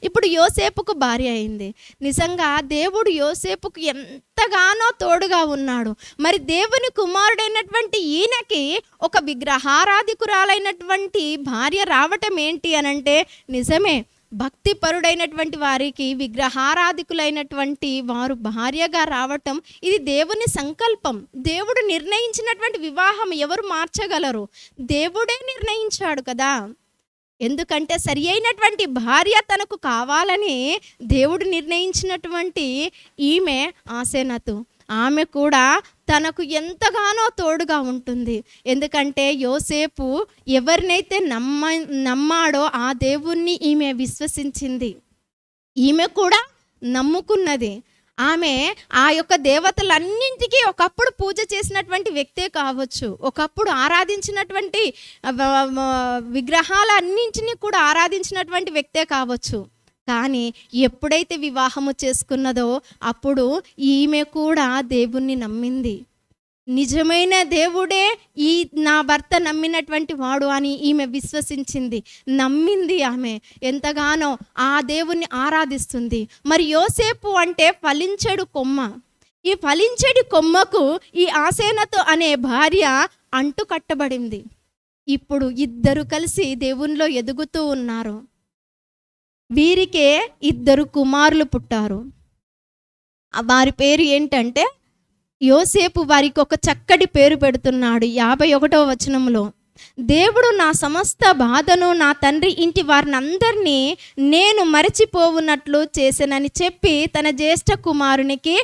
ఇప్పుడు యోసేపుకు భార్య అయింది. నిజంగా దేవుడు యోసేపుకు ఎంతగానో తోడుగా ఉన్నాడు. మరి దేవుని కుమారుడైనటువంటి ఈయనకి ఒక విగ్రహారాధికురాలైనటువంటి భార్య రావటం ఏంటి అనంటే నిజమే, భక్తిపరుడైనటువంటి వారికి, విగ్రహారాధికులైనటువంటి వారు భార్యగా రావటం ఇది దేవుని సంకల్పం. దేవుడు నిర్ణయించినటువంటి వివాహం ఎవరు మార్చగలరు? దేవుడే నిర్ణయించాడు కదా. ఎందుకంటే సరి అయినటువంటి భార్య తనకు కావాలని దేవుడు నిర్ణయించినటువంటి ఈమె ఆసేనతు. ఆమె కూడా తనకు ఎంతగానో తోడుగా ఉంటుంది. ఎందుకంటే యోసేపు ఎవరినైతే నమ్మాడో ఆ దేవుణ్ణి ఈమె విశ్వసించింది, ఈమె కూడా నమ్ముకున్నది. ఆమె ఆ యొక్క దేవతలన్నింటికీ ఒకప్పుడు పూజ చేసినటువంటి వ్యక్తే కావచ్చు, ఒకప్పుడు ఆరాధించినటువంటి విగ్రహాలన్నింటినీ కూడా ఆరాధించినటువంటి వ్యక్తే కావచ్చు. కానీ ఎప్పుడైతే వివాహము చేసుకున్నదో అప్పుడు ఈమె కూడా దేవుణ్ణి నమ్మింది. నిజమైన దేవుడే నా భర్త నమ్మినటువంటి వాడు అని ఈమె విశ్వసించింది, నమ్మింది. ఆమె ఎంతగానో ఆ దేవుణ్ణి ఆరాధిస్తుంది. మరి యోసేపు అంటే ఫలించెడు కొమ్మ. ఈ ఫలించెడి కొమ్మకు ఈ ఆసేనతు అనే భార్య అంటు కట్టబడింది. ఇప్పుడు ఇద్దరు కలిసి దేవునిలో ఎదుగుతూ ఉన్నారు. వీరికే 2 కుమారులు పుట్టారు. వారి పేరు ఏంటంటే యోసేపు వారికి ఒక చక్కటి పేరు పెడుతున్నాడు. 51వ వచనంలో, దేవుడు నా సమస్త బాధను నా తండ్రి ఇంటి వారిని అందరినీ నేను మరచిపోవునట్లు చేశానని చెప్పి తన జ్యేష్ఠ కుమారునికి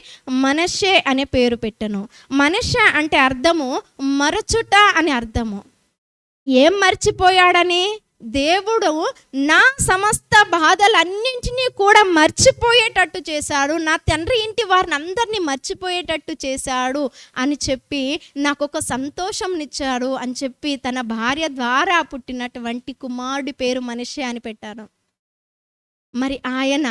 మనష్షే అనే పేరు పెట్టెను. మనష్షే అంటే అర్థము మరచుట అని అర్థము. ఏం మర్చిపోయాడని? దేవుడు నా సమస్త బాధలన్నింటినీ కూడా మర్చిపోయేటట్టు చేశాడు, నా తండ్రి ఇంటి వారిని అందరినీ మర్చిపోయేటట్టు చేశాడు అని చెప్పి నాకు ఒక సంతోషంనిచ్చాడు అని చెప్పి తన భార్య ద్వారా పుట్టినటువంటి కుమారుడి పేరు మనష్షే అని పెట్టారు. మరి ఆయన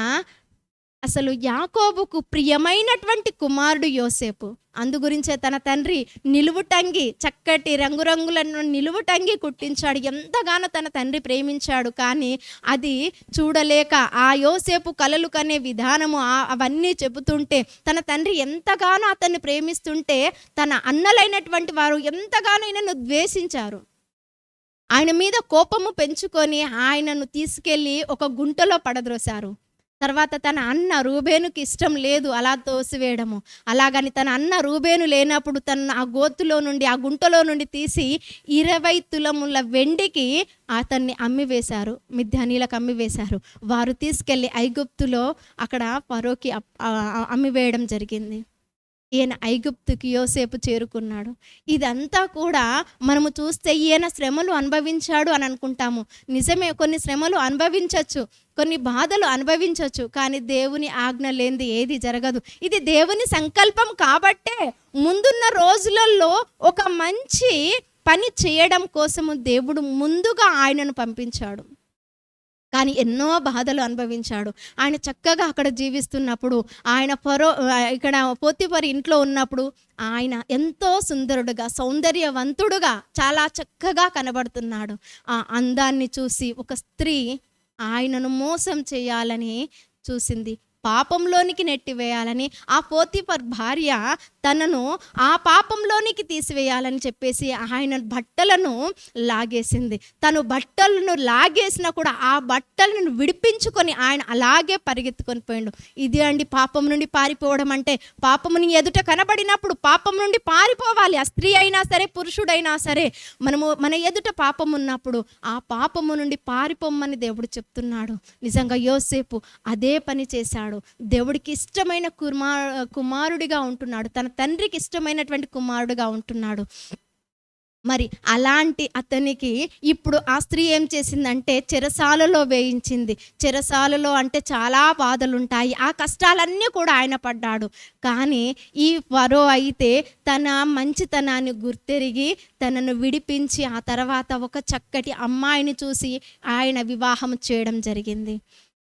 అసలు యాకోబుకు ప్రియమైనటువంటి కుమారుడు యోసేపు. అందుగురించే తన తండ్రి నిలువుటంగి, చక్కటి రంగురంగులను నిలువుటంగి కుట్టించాడు. ఎంతగానో తన తండ్రి ప్రేమించాడు. కానీ అది చూడలేక ఆ యోసేపు కలలు కనే విధానము అవన్నీ చెబుతుంటే తన తండ్రి ఎంతగానో అతన్ని ప్రేమిస్తుంటే తన అన్నలైనటువంటి వారు ఎంతగానో ఆయనను ద్వేషించారు. ఆయన మీద కోపము పెంచుకొని ఆయనను తీసుకెళ్ళి ఒక గుంటలో పడద్రోశారు. తర్వాత తన అన్న రూబేనుకి ఇష్టం లేదు అలా తోసివేయడము. అలాగని తన అన్న రూబేను లేనప్పుడు తన ఆ గోతులో నుండి, ఆ గుంటలో నుండి తీసి 20 తులముల వెండికి అతన్ని అమ్మివేశారు. మిద్యానీలకు అమ్మివేశారు. వారు తీసుకెళ్ళి ఐగుప్తులో అక్కడ ఫరోకి అమ్మివేయడం జరిగింది. ఈయన ఐగుప్తుకి యోసేపు చేరుకున్నాడు. ఇదంతా కూడా మనము చూస్తే ఈయన శ్రమలు అనుభవించాడు అని అనుకుంటాము. నిజమే, కొన్ని శ్రమలు అనుభవించవచ్చు, కొన్ని బాధలు అనుభవించవచ్చు, కానీ దేవుని ఆజ్ఞ లేనిది ఏది జరగదు. ఇది దేవుని సంకల్పం కాబట్టే ముందున్న రోజులలో ఒక మంచి పని చేయడం కోసము దేవుడు ముందుగా ఆయనను పంపించాడు. కానీ ఎన్నో బాధలు అనుభవించాడు. ఆయన చక్కగా అక్కడ జీవిస్తున్నప్పుడు, ఆయన ఇక్కడ పోతిఫరు ఇంట్లో ఉన్నప్పుడు ఆయన ఎంతో సుందరుడుగా, సౌందర్యవంతుడుగా, చాలా చక్కగా కనబడుతున్నాడు. ఆ అందాన్ని చూసి ఒక స్త్రీ ఆయనను మోసం చేయాలని చూసింది, పాపంలోనికి నెట్టివేయాలని. ఆ పోతిఫర్ భార్య తనను ఆ పాపంలోనికి తీసివేయాలని చెప్పేసి ఆయన బట్టలను లాగేసింది. తను బట్టలను లాగేసినా కూడా ఆ బట్టలను విడిపించుకొని ఆయన అలాగే పరిగెత్తుకొని పోయిండు. ఇది అండి పాపం నుండి పారిపోవడం అంటే. పాపముని ఎదుట కనబడినప్పుడు పాపం నుండి పారిపోవాలి. ఆ స్త్రీ అయినా సరే, పురుషుడైనా సరే, మన ఎదుట పాపం ఉన్నప్పుడు ఆ పాపము నుండి పారిపోమ్మని దేవుడు చెప్తున్నాడు. నిజంగా యోసేపు అదే పని చేశాడు. దేవుడికి ఇష్టమైన కుమారుడిగా ఉంటున్నాడు. తన తండ్రికి ఇష్టమైనటువంటి కుమారుడిగా ఉంటున్నాడు. మరి అలాంటి అతనికి ఇప్పుడు ఆ స్త్రీ ఏం చేసిందంటే చెరసాలలో వేయించింది. చెరసాలలో అంటే చాలా బాధలుంటాయి, ఆ కష్టాలన్నీ కూడా ఆయన పడ్డాడు. కానీ ఈ ఫరో అయితే తన మంచితనాన్ని గుర్తెరిగి తనను విడిపించి ఆ తర్వాత ఒక చక్కటి అమ్మాయిని చూసి ఆయన వివాహం చేయడం జరిగింది.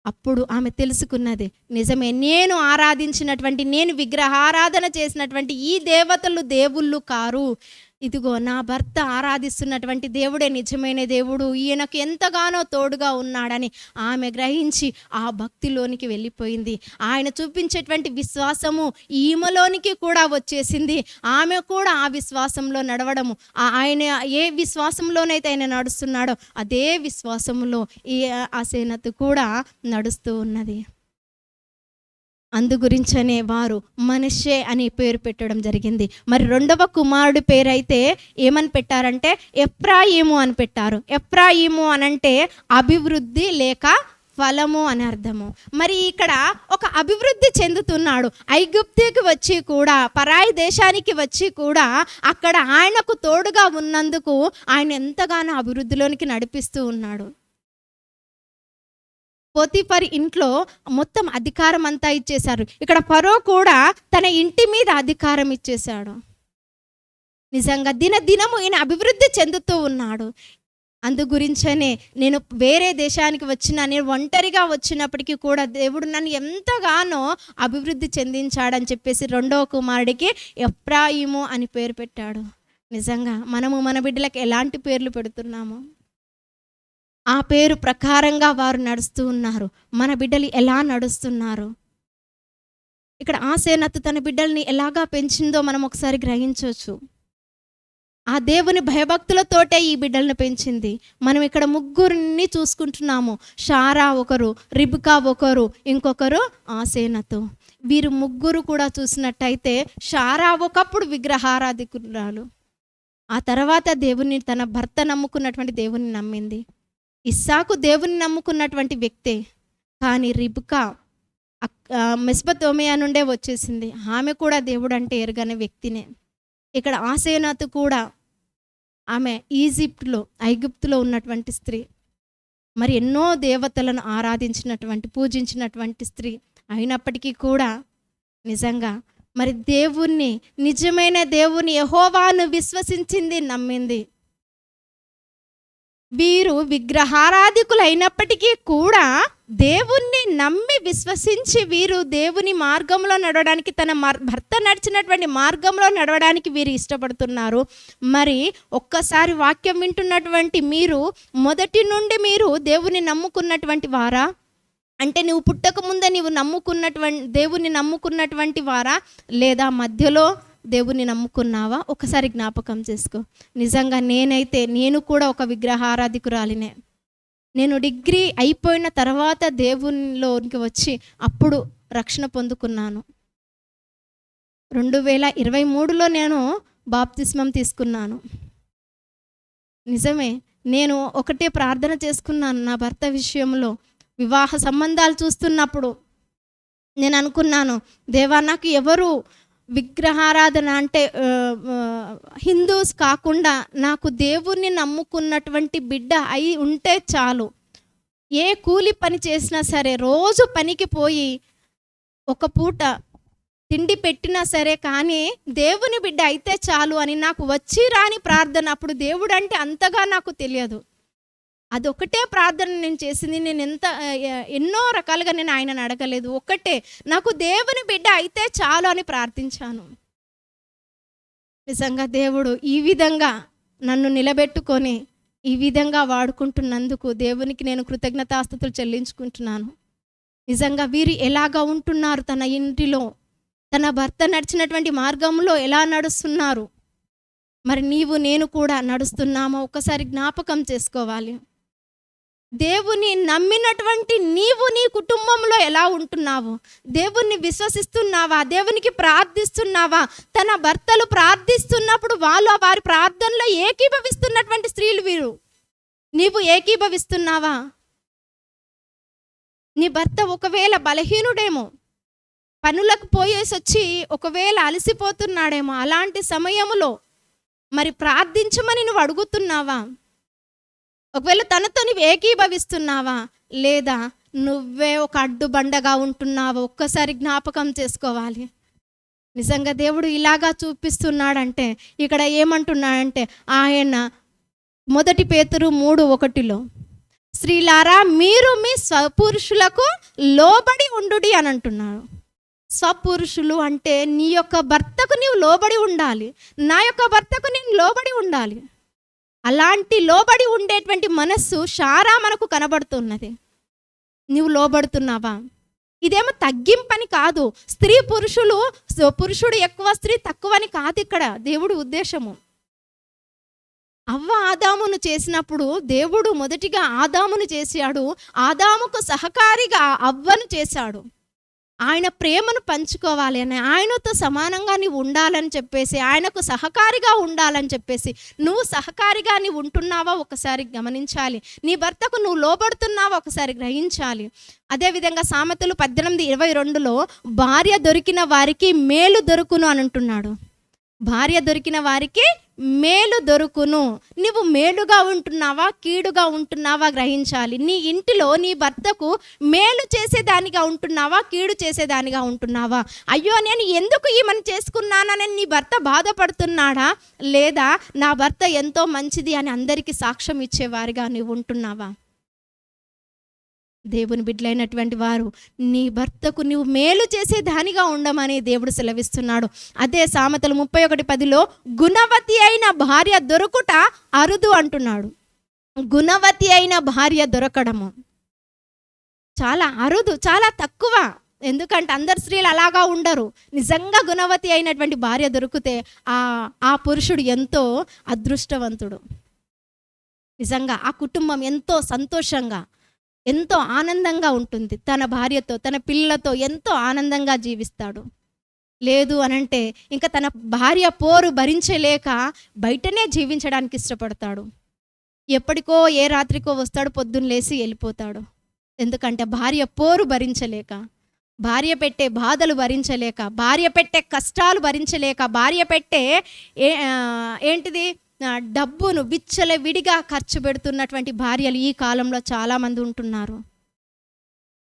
అప్పుడు ఆమె తెలుసుకున్నది, నిజమే, నేను ఆరాధించినటువంటి, నేను విగ్రహారాధన చేసినటువంటి ఈ దేవతలు దేవుళ్ళు కారు. ఇదిగో నా భర్త ఆరాధిస్తున్నటువంటి దేవుడే నిజమైన దేవుడు, ఈయనకు ఎంతగానో తోడుగా ఉన్నాడని ఆమె గ్రహించి ఆ భక్తిలోనికి వెళ్ళిపోయింది. ఆయన చూపించేటువంటి విశ్వాసము ఈమెలోనికి కూడా వచ్చేసింది. ఆమె కూడా ఆ విశ్వాసంలో నడవడము, ఆయన ఏ విశ్వాసంలోనైతే ఆయన నడుస్తున్నాడో అదే విశ్వాసంలో ఈ అసేనతు కూడా నడుస్తూ ఉన్నది. అందు గురించనే వారు మనష్షే అని పేరు పెట్టడం జరిగింది. మరి రెండవ కుమారుడి పేరైతే ఏమని పెట్టారంటే ఎఫ్రాయిము అని పెట్టారు. ఎఫ్రాయిము అనంటే అభివృద్ధి లేక ఫలము అని అర్థము. మరి ఇక్కడ ఒక అభివృద్ధి చెందుతున్నాడు. ఐగుప్తుకి వచ్చి కూడా, పరాయి దేశానికి వచ్చి కూడా అక్కడ ఆయనకు తోడుగా ఉన్నందుకు ఆయన ఎంతగానో అభివృద్ధిలోనికి నడిపిస్తూ ఉన్నాడు. పోతిఫర్ ఇంట్లో మొత్తం అధికారం అంతా ఇచ్చేశారు. ఇక్కడ ఫరో కూడా తన ఇంటి మీద అధికారం ఇచ్చేశాడు. నిజంగా దినదినము ఈయన అభివృద్ధి చెందుతూ ఉన్నాడు. అందు గురించనే నేను వేరే దేశానికి వచ్చిన, నేను ఒంటరిగా వచ్చినప్పటికీ కూడా దేవుడు నన్ను ఎంతగానో అభివృద్ధి చెందించాడని చెప్పేసి రెండవ కుమారుడికి ఎఫ్రాయిము అని పేరు పెట్టాడు. నిజంగా మనము మన బిడ్డలకు ఎలాంటి పేర్లు పెడుతున్నాము? ఆ పేరు ప్రకారంగా వారు నడుస్తూ ఉన్నారు. మన బిడ్డలు ఎలా నడుస్తున్నారు? ఇక్కడ ఆసేనతు తన బిడ్డల్ని ఎలాగా పెంచిందో మనం ఒకసారి గ్రహించవచ్చు. ఆ దేవుని భయభక్తులతోటే ఈ బిడ్డలను పెంచింది. మనం ఇక్కడ ముగ్గురిని చూసుకుంటున్నాము. షారా ఒకరు, రిబ్కా ఒకరు, ఇంకొకరు ఆసేనతు. వీరు ముగ్గురు కూడా చూసినట్టయితే షారా ఒకప్పుడు విగ్రహారాధికురాలు, ఆ తర్వాత దేవుని, తన భర్త నమ్ముకున్నటువంటి దేవుని నమ్మింది. ఇస్సాకు దేవుని నమ్ముకున్నటువంటి వ్యక్తే, కానీ రిబ్కా మెస్పతోమియా నుండే వచ్చేసింది. ఆమె కూడా దేవుడు అంటే ఎరగని వ్యక్తినే. ఇక్కడ ఆసేనతు కూడా ఆమె ఈజిప్ట్లో, ఐగుప్తులో ఉన్నటువంటి స్త్రీ. మరి ఎన్నో దేవతలను ఆరాధించినటువంటి, పూజించినటువంటి స్త్రీ అయినప్పటికీ కూడా నిజంగా మరి దేవుణ్ణి, నిజమైన దేవుని యెహోవాను విశ్వసించింది, నమ్మింది. వీరు విగ్రహారాధికులు అయినప్పటికీ కూడా దేవుణ్ణి నమ్మి విశ్వసించి వీరు దేవుని మార్గంలో నడవడానికి, తన భర్త నడిచినటువంటి మార్గంలో నడవడానికి వీరు ఇష్టపడుతున్నారు. మరి ఒక్కసారి వాక్యం వింటున్నటువంటి మీరు మొదటి నుండి మీరు దేవుని నమ్ముకున్నటువంటి వారా? అంటే నువ్వు పుట్టక ముందే నీవు దేవుని నమ్ముకున్నటువంటి వారా, లేదా మధ్యలో దేవుని నమ్ముకున్నావా? ఒకసారి జ్ఞాపకం చేసుకో. నిజంగా నేను కూడా ఒక విగ్రహారాధికురాలినే. నేను డిగ్రీ అయిపోయిన తర్వాత దేవునిలోనికి వచ్చి అప్పుడు రక్షణ పొందుకున్నాను. 2023లో నేను బాప్తిస్మం తీసుకున్నాను. నిజమే, నేను ఒకటే ప్రార్థన చేసుకున్నాను. నా భర్త విషయంలో వివాహ సంబంధాలు చూస్తున్నప్పుడు నేను అనుకున్నాను, దేవా నాకు ఎవరు విగ్రహారాధన అంటే హిందూస్ కాకుండా నాకు దేవుణ్ణి నమ్ముకున్నటువంటి బిడ్డ అయి ఉంటే చాలు. ఏ కూలి పని చేసినా సరే, రోజు పనికి పోయి ఒక పూట తిండి పెట్టినా సరే, కానీ దేవుని బిడ్డ అయితే చాలు అని నాకు వచ్చి రాని ప్రార్థన. అప్పుడు దేవుడు అంటే అంతగా నాకు తెలియదు. అదొకటే ప్రార్థన నేను చేసింది. నేను ఎన్నో రకాలుగా నేను ఆయనను అడగలేదు. ఒకటే, నాకు దేవుని బిడ్డ అయితే చాలు అని ప్రార్థించాను. నిజంగా దేవుడు ఈ విధంగా నన్ను నిలబెట్టుకొని ఈ విధంగా వాడుకుంటున్నందుకు దేవునికి నేను కృతజ్ఞతాస్తుతులు చెల్లించుకుంటున్నాను. నిజంగా వీరు ఎలాగా ఉంటున్నారు, తన ఇంటిలో తన భర్త నడిచినటువంటి మార్గంలో ఎలా నడుస్తున్నారు, మరి నీవు నేను కూడా నడుస్తున్నామో ఒకసారి జ్ఞాపకం చేసుకోవాలి. దేవుని నమ్మినటువంటి నీవు నీ కుటుంబంలో ఎలా ఉంటున్నావు? దేవుణ్ణి విశ్వసిస్తున్నావా? దేవునికి ప్రార్థిస్తున్నావా? తన భర్తలు ప్రార్థిస్తున్నప్పుడు వారి ప్రార్థనలో ఏకీభవిస్తున్నటువంటి స్త్రీలు వీరు. నీవు ఏకీభవిస్తున్నావా? నీ భర్త ఒకవేళ బలహీనుడేమో, పనులకు పోయేసి వచ్చి ఒకవేళ అలసిపోతున్నాడేమో, అలాంటి సమయంలో మరి ప్రార్థించమని నువ్వు అడుగుతున్నావా? ఒకవేళ తనతో నువ్వు ఏకీభవిస్తున్నావా, లేదా నువ్వే ఒక అడ్డుబండగా ఉంటున్నావా? ఒక్కసారి జ్ఞాపకం చేసుకోవాలి. నిజంగా దేవుడు ఇలాగా చూపిస్తున్నాడంటే ఇక్కడ ఏమంటున్నాడంటే, ఆయన 1 పేతురు 3:1 స్త్రీలారా మీరు మీ స్వపురుషులకు లోబడి ఉండుడి అని అంటున్నాడు. స్వపురుషులు అంటే నీ యొక్క భర్తకు నీవు లోబడి ఉండాలి, నా యొక్క భర్తకు నేను లోబడి ఉండాలి. అలాంటి లోబడి ఉండేటువంటి మనస్సు శారా మనకు కనబడుతున్నది. నీవు లోబడుతున్నావా? ఇదేమో తగ్గింపని కాదు. పురుషుడు ఎక్కువ, స్త్రీ తక్కువ అని కాదు ఇక్కడ దేవుడు ఉద్దేశము. అవ్వ ఆదామును చేసినప్పుడు దేవుడు మొదటిగా ఆదామును చేశాడు, ఆదాముకు సహకారిగా అవ్వను చేశాడు. ఆయన ప్రేమను పంచుకోవాలి అని, ఆయనతో సమానంగా నీవు ఉండాలని చెప్పేసి, ఆయనకు సహకారిగా ఉండాలని చెప్పేసి, నువ్వు సహకారిగా నీవు ఉంటున్నావా ఒకసారి గమనించాలి. నీ భర్తకు నువ్వు లోబడుతున్నావా ఒకసారి గ్రహించాలి. అదేవిధంగా సామెతలు 18:22 భార్య దొరికిన వారికి మేలు దొరుకును అని అంటున్నాడు. భార్య దొరికిన వారికి మేలు దొరుకును. నువ్వు మేలుగా ఉంటున్నావా, కీడుగా ఉంటున్నావా గ్రహించాలి. నీ ఇంటిలో నీ భర్తకు మేలు చేసేదానిగా ఉంటున్నావా, కీడు చేసేదానిగా ఉంటున్నావా? అయ్యో నేను ఎందుకు ఈమెను చేసుకున్నానని నీ భర్త బాధపడుతున్నాడా, లేదా నా భర్త ఎంతో మంచిది అని అందరికీ సాక్ష్యం ఇచ్చేవారిగా నువ్వు ఉంటున్నావా? దేవుని బిడ్డలైనటువంటి వారు నీ భర్తకు నువ్వు మేలు చేసే దానిగా ఉండమని దేవుడు సెలవిస్తున్నాడు. అదే సామెతలు 31:10 గుణవతి అయిన భార్య దొరుకుట అరుదు అంటున్నాడు. గుణవతి అయిన భార్య దొరకడము చాలా అరుదు, చాలా తక్కువ. ఎందుకంటే అందరు స్త్రీలు అలాగా ఉండరు. నిజంగా గుణవతి అయినటువంటి భార్య దొరికితే ఆ పురుషుడు ఎంతో అదృష్టవంతుడు. నిజంగా ఆ కుటుంబం ఎంతో సంతోషంగా, ఎంతో ఆనందంగా ఉంటుంది. తన భార్యతో, తన పిల్లలతో ఎంతో ఆనందంగా జీవిస్తాడు. లేదు అనంటే ఇంకా తన భార్య పోరు భరించలేక బయటనే జీవించడానికి ఇష్టపడతాడు. ఎప్పటికో ఏ రాత్రికో వస్తాడు, పొద్దున్న లేసి వెళ్ళిపోతాడు. ఎందుకంటే భార్య పోరు భరించలేక, భార్య పెట్టే బాధలు భరించలేక, భార్య పెట్టే కష్టాలు భరించలేక, భార్య పెట్టే డబ్బును విచ్చలవిడిగా ఖర్చు పెడుతున్నటువంటి భార్యలు ఈ కాలంలో చాలామంది ఉంటున్నారు.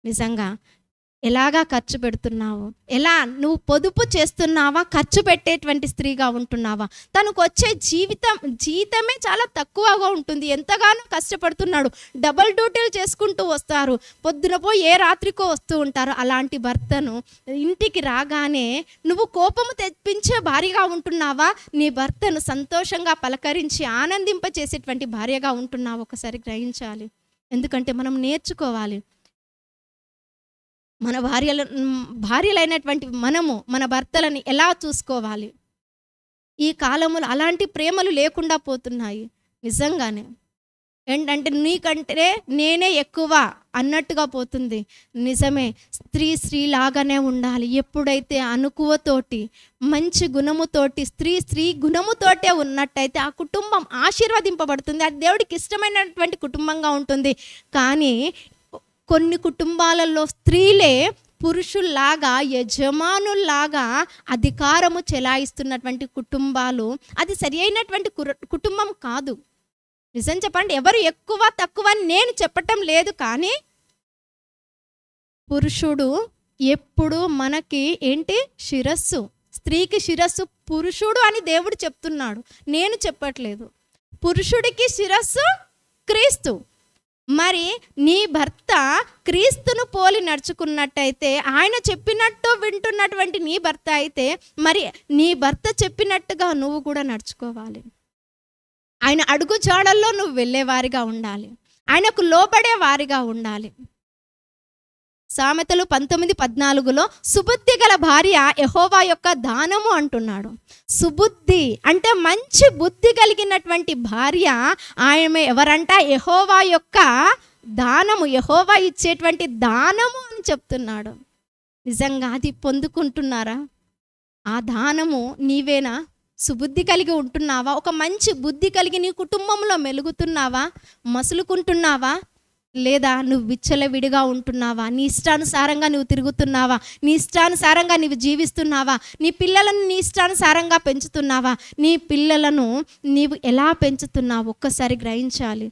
నిజంగా ఎలాగా ఖర్చు పెడుతున్నావు? ఎలా నువ్వు పొదుపు చేస్తున్నావా, ఖర్చు పెట్టేటువంటి స్త్రీగా ఉంటున్నావా? తనకు వచ్చే జీతమే చాలా తక్కువగా ఉంటుంది. ఎంతగానో కష్టపడుతున్నాడు, డబల్ డ్యూటీలు చేసుకుంటూ వస్తారు, పొద్దున పోయి ఏ రాత్రికో వస్తూ ఉంటారు. అలాంటి భర్తను ఇంటికి రాగానే నువ్వు కోపము తెప్పించే భార్యగా ఉంటున్నావా, నీ భర్తను సంతోషంగా పలకరించి ఆనందింపచేసేటువంటి భార్యగా ఉంటున్నావా ఒకసారి గ్రహించాలి. ఎందుకంటే మనం నేర్చుకోవాలి. మన భార్యలైనటువంటి మనము మన భర్తలని ఎలా చూసుకోవాలి. ఈ కాలంలో అలాంటి ప్రేమలు లేకుండా పోతున్నాయి. నిజంగానే ఏంటంటే నీకంటే నేనే ఎక్కువ అన్నట్టుగా పోతుంది. నిజమే, స్త్రీ లాగానే ఉండాలి. ఎప్పుడైతే అనుకువతోటి, మంచి గుణముతోటి, స్త్రీ గుణముతోటే ఉన్నట్టయితే ఆ కుటుంబం ఆశీర్వదింపబడుతుంది. అది దేవుడికి ఇష్టమైనటువంటి కుటుంబంగా ఉంటుంది. కానీ కొన్ని కుటుంబాలలో స్త్రీలే పురుషుల్లాగా, యజమానుల్లాగా అధికారము చెలాయిస్తున్నటువంటి కుటుంబాలు, అది సరి అయినటువంటి కుటుంబం కాదు. నిజం చెప్పండి, ఎవరు ఎక్కువ తక్కువ అని నేను చెప్పటం లేదు, కానీ పురుషుడు ఎప్పుడు మనకి ఏంటి శిరస్సు, స్త్రీకి శిరస్సు పురుషుడు అని దేవుడు చెప్తున్నాడు, నేను చెప్పట్లేదు. పురుషుడికి శిరస్సు క్రీస్తు. మరి నీ భర్త క్రీస్తును పోలి నడుచుకున్నట్టయితే, ఆయన చెప్పినట్టు వింటున్నటువంటి నీ భర్త అయితే, మరి నీ భర్త చెప్పినట్టుగా నువ్వు కూడా నడుచుకోవాలి. ఆయన అడుగు జాడల్లో నువ్వు వెళ్ళేవారిగా ఉండాలి, ఆయనకు లోబడే వారిగా ఉండాలి. సామెతలు 19:14 సుబుద్ధి గల భార్య యెహోవా యొక్క దానము అంటున్నాడు. సుబుద్ధి అంటే మంచి బుద్ధి కలిగినటువంటి భార్య, ఆమె ఎవరంట? యెహోవా యొక్క దానము, యెహోవా ఇచ్చేటువంటి దానము అని చెప్తున్నాడు. నిజంగా అది పొందుకుంటున్నారా? ఆ దానము నీవేనా? సుబుద్ధి కలిగి ఉంటున్నావా? ఒక మంచి బుద్ధి కలిగి నీ కుటుంబంలో మెలుగుతున్నావా? మసులుకుంటున్నావా? లేదా నువ్వు విచ్చలవిడిగా ఉంటున్నావా? నీ ఇష్టానుసారంగా నువ్వు తిరుగుతున్నావా? నీ ఇష్టానుసారంగా నువ్వు జీవిస్తున్నావా? నీ పిల్లలను నీ ఇష్టానుసారంగా పెంచుతున్నావా? నీ పిల్లలను నీవు ఎలా పెంచుతున్నావు ఒక్కసారి గ్రహించాలి.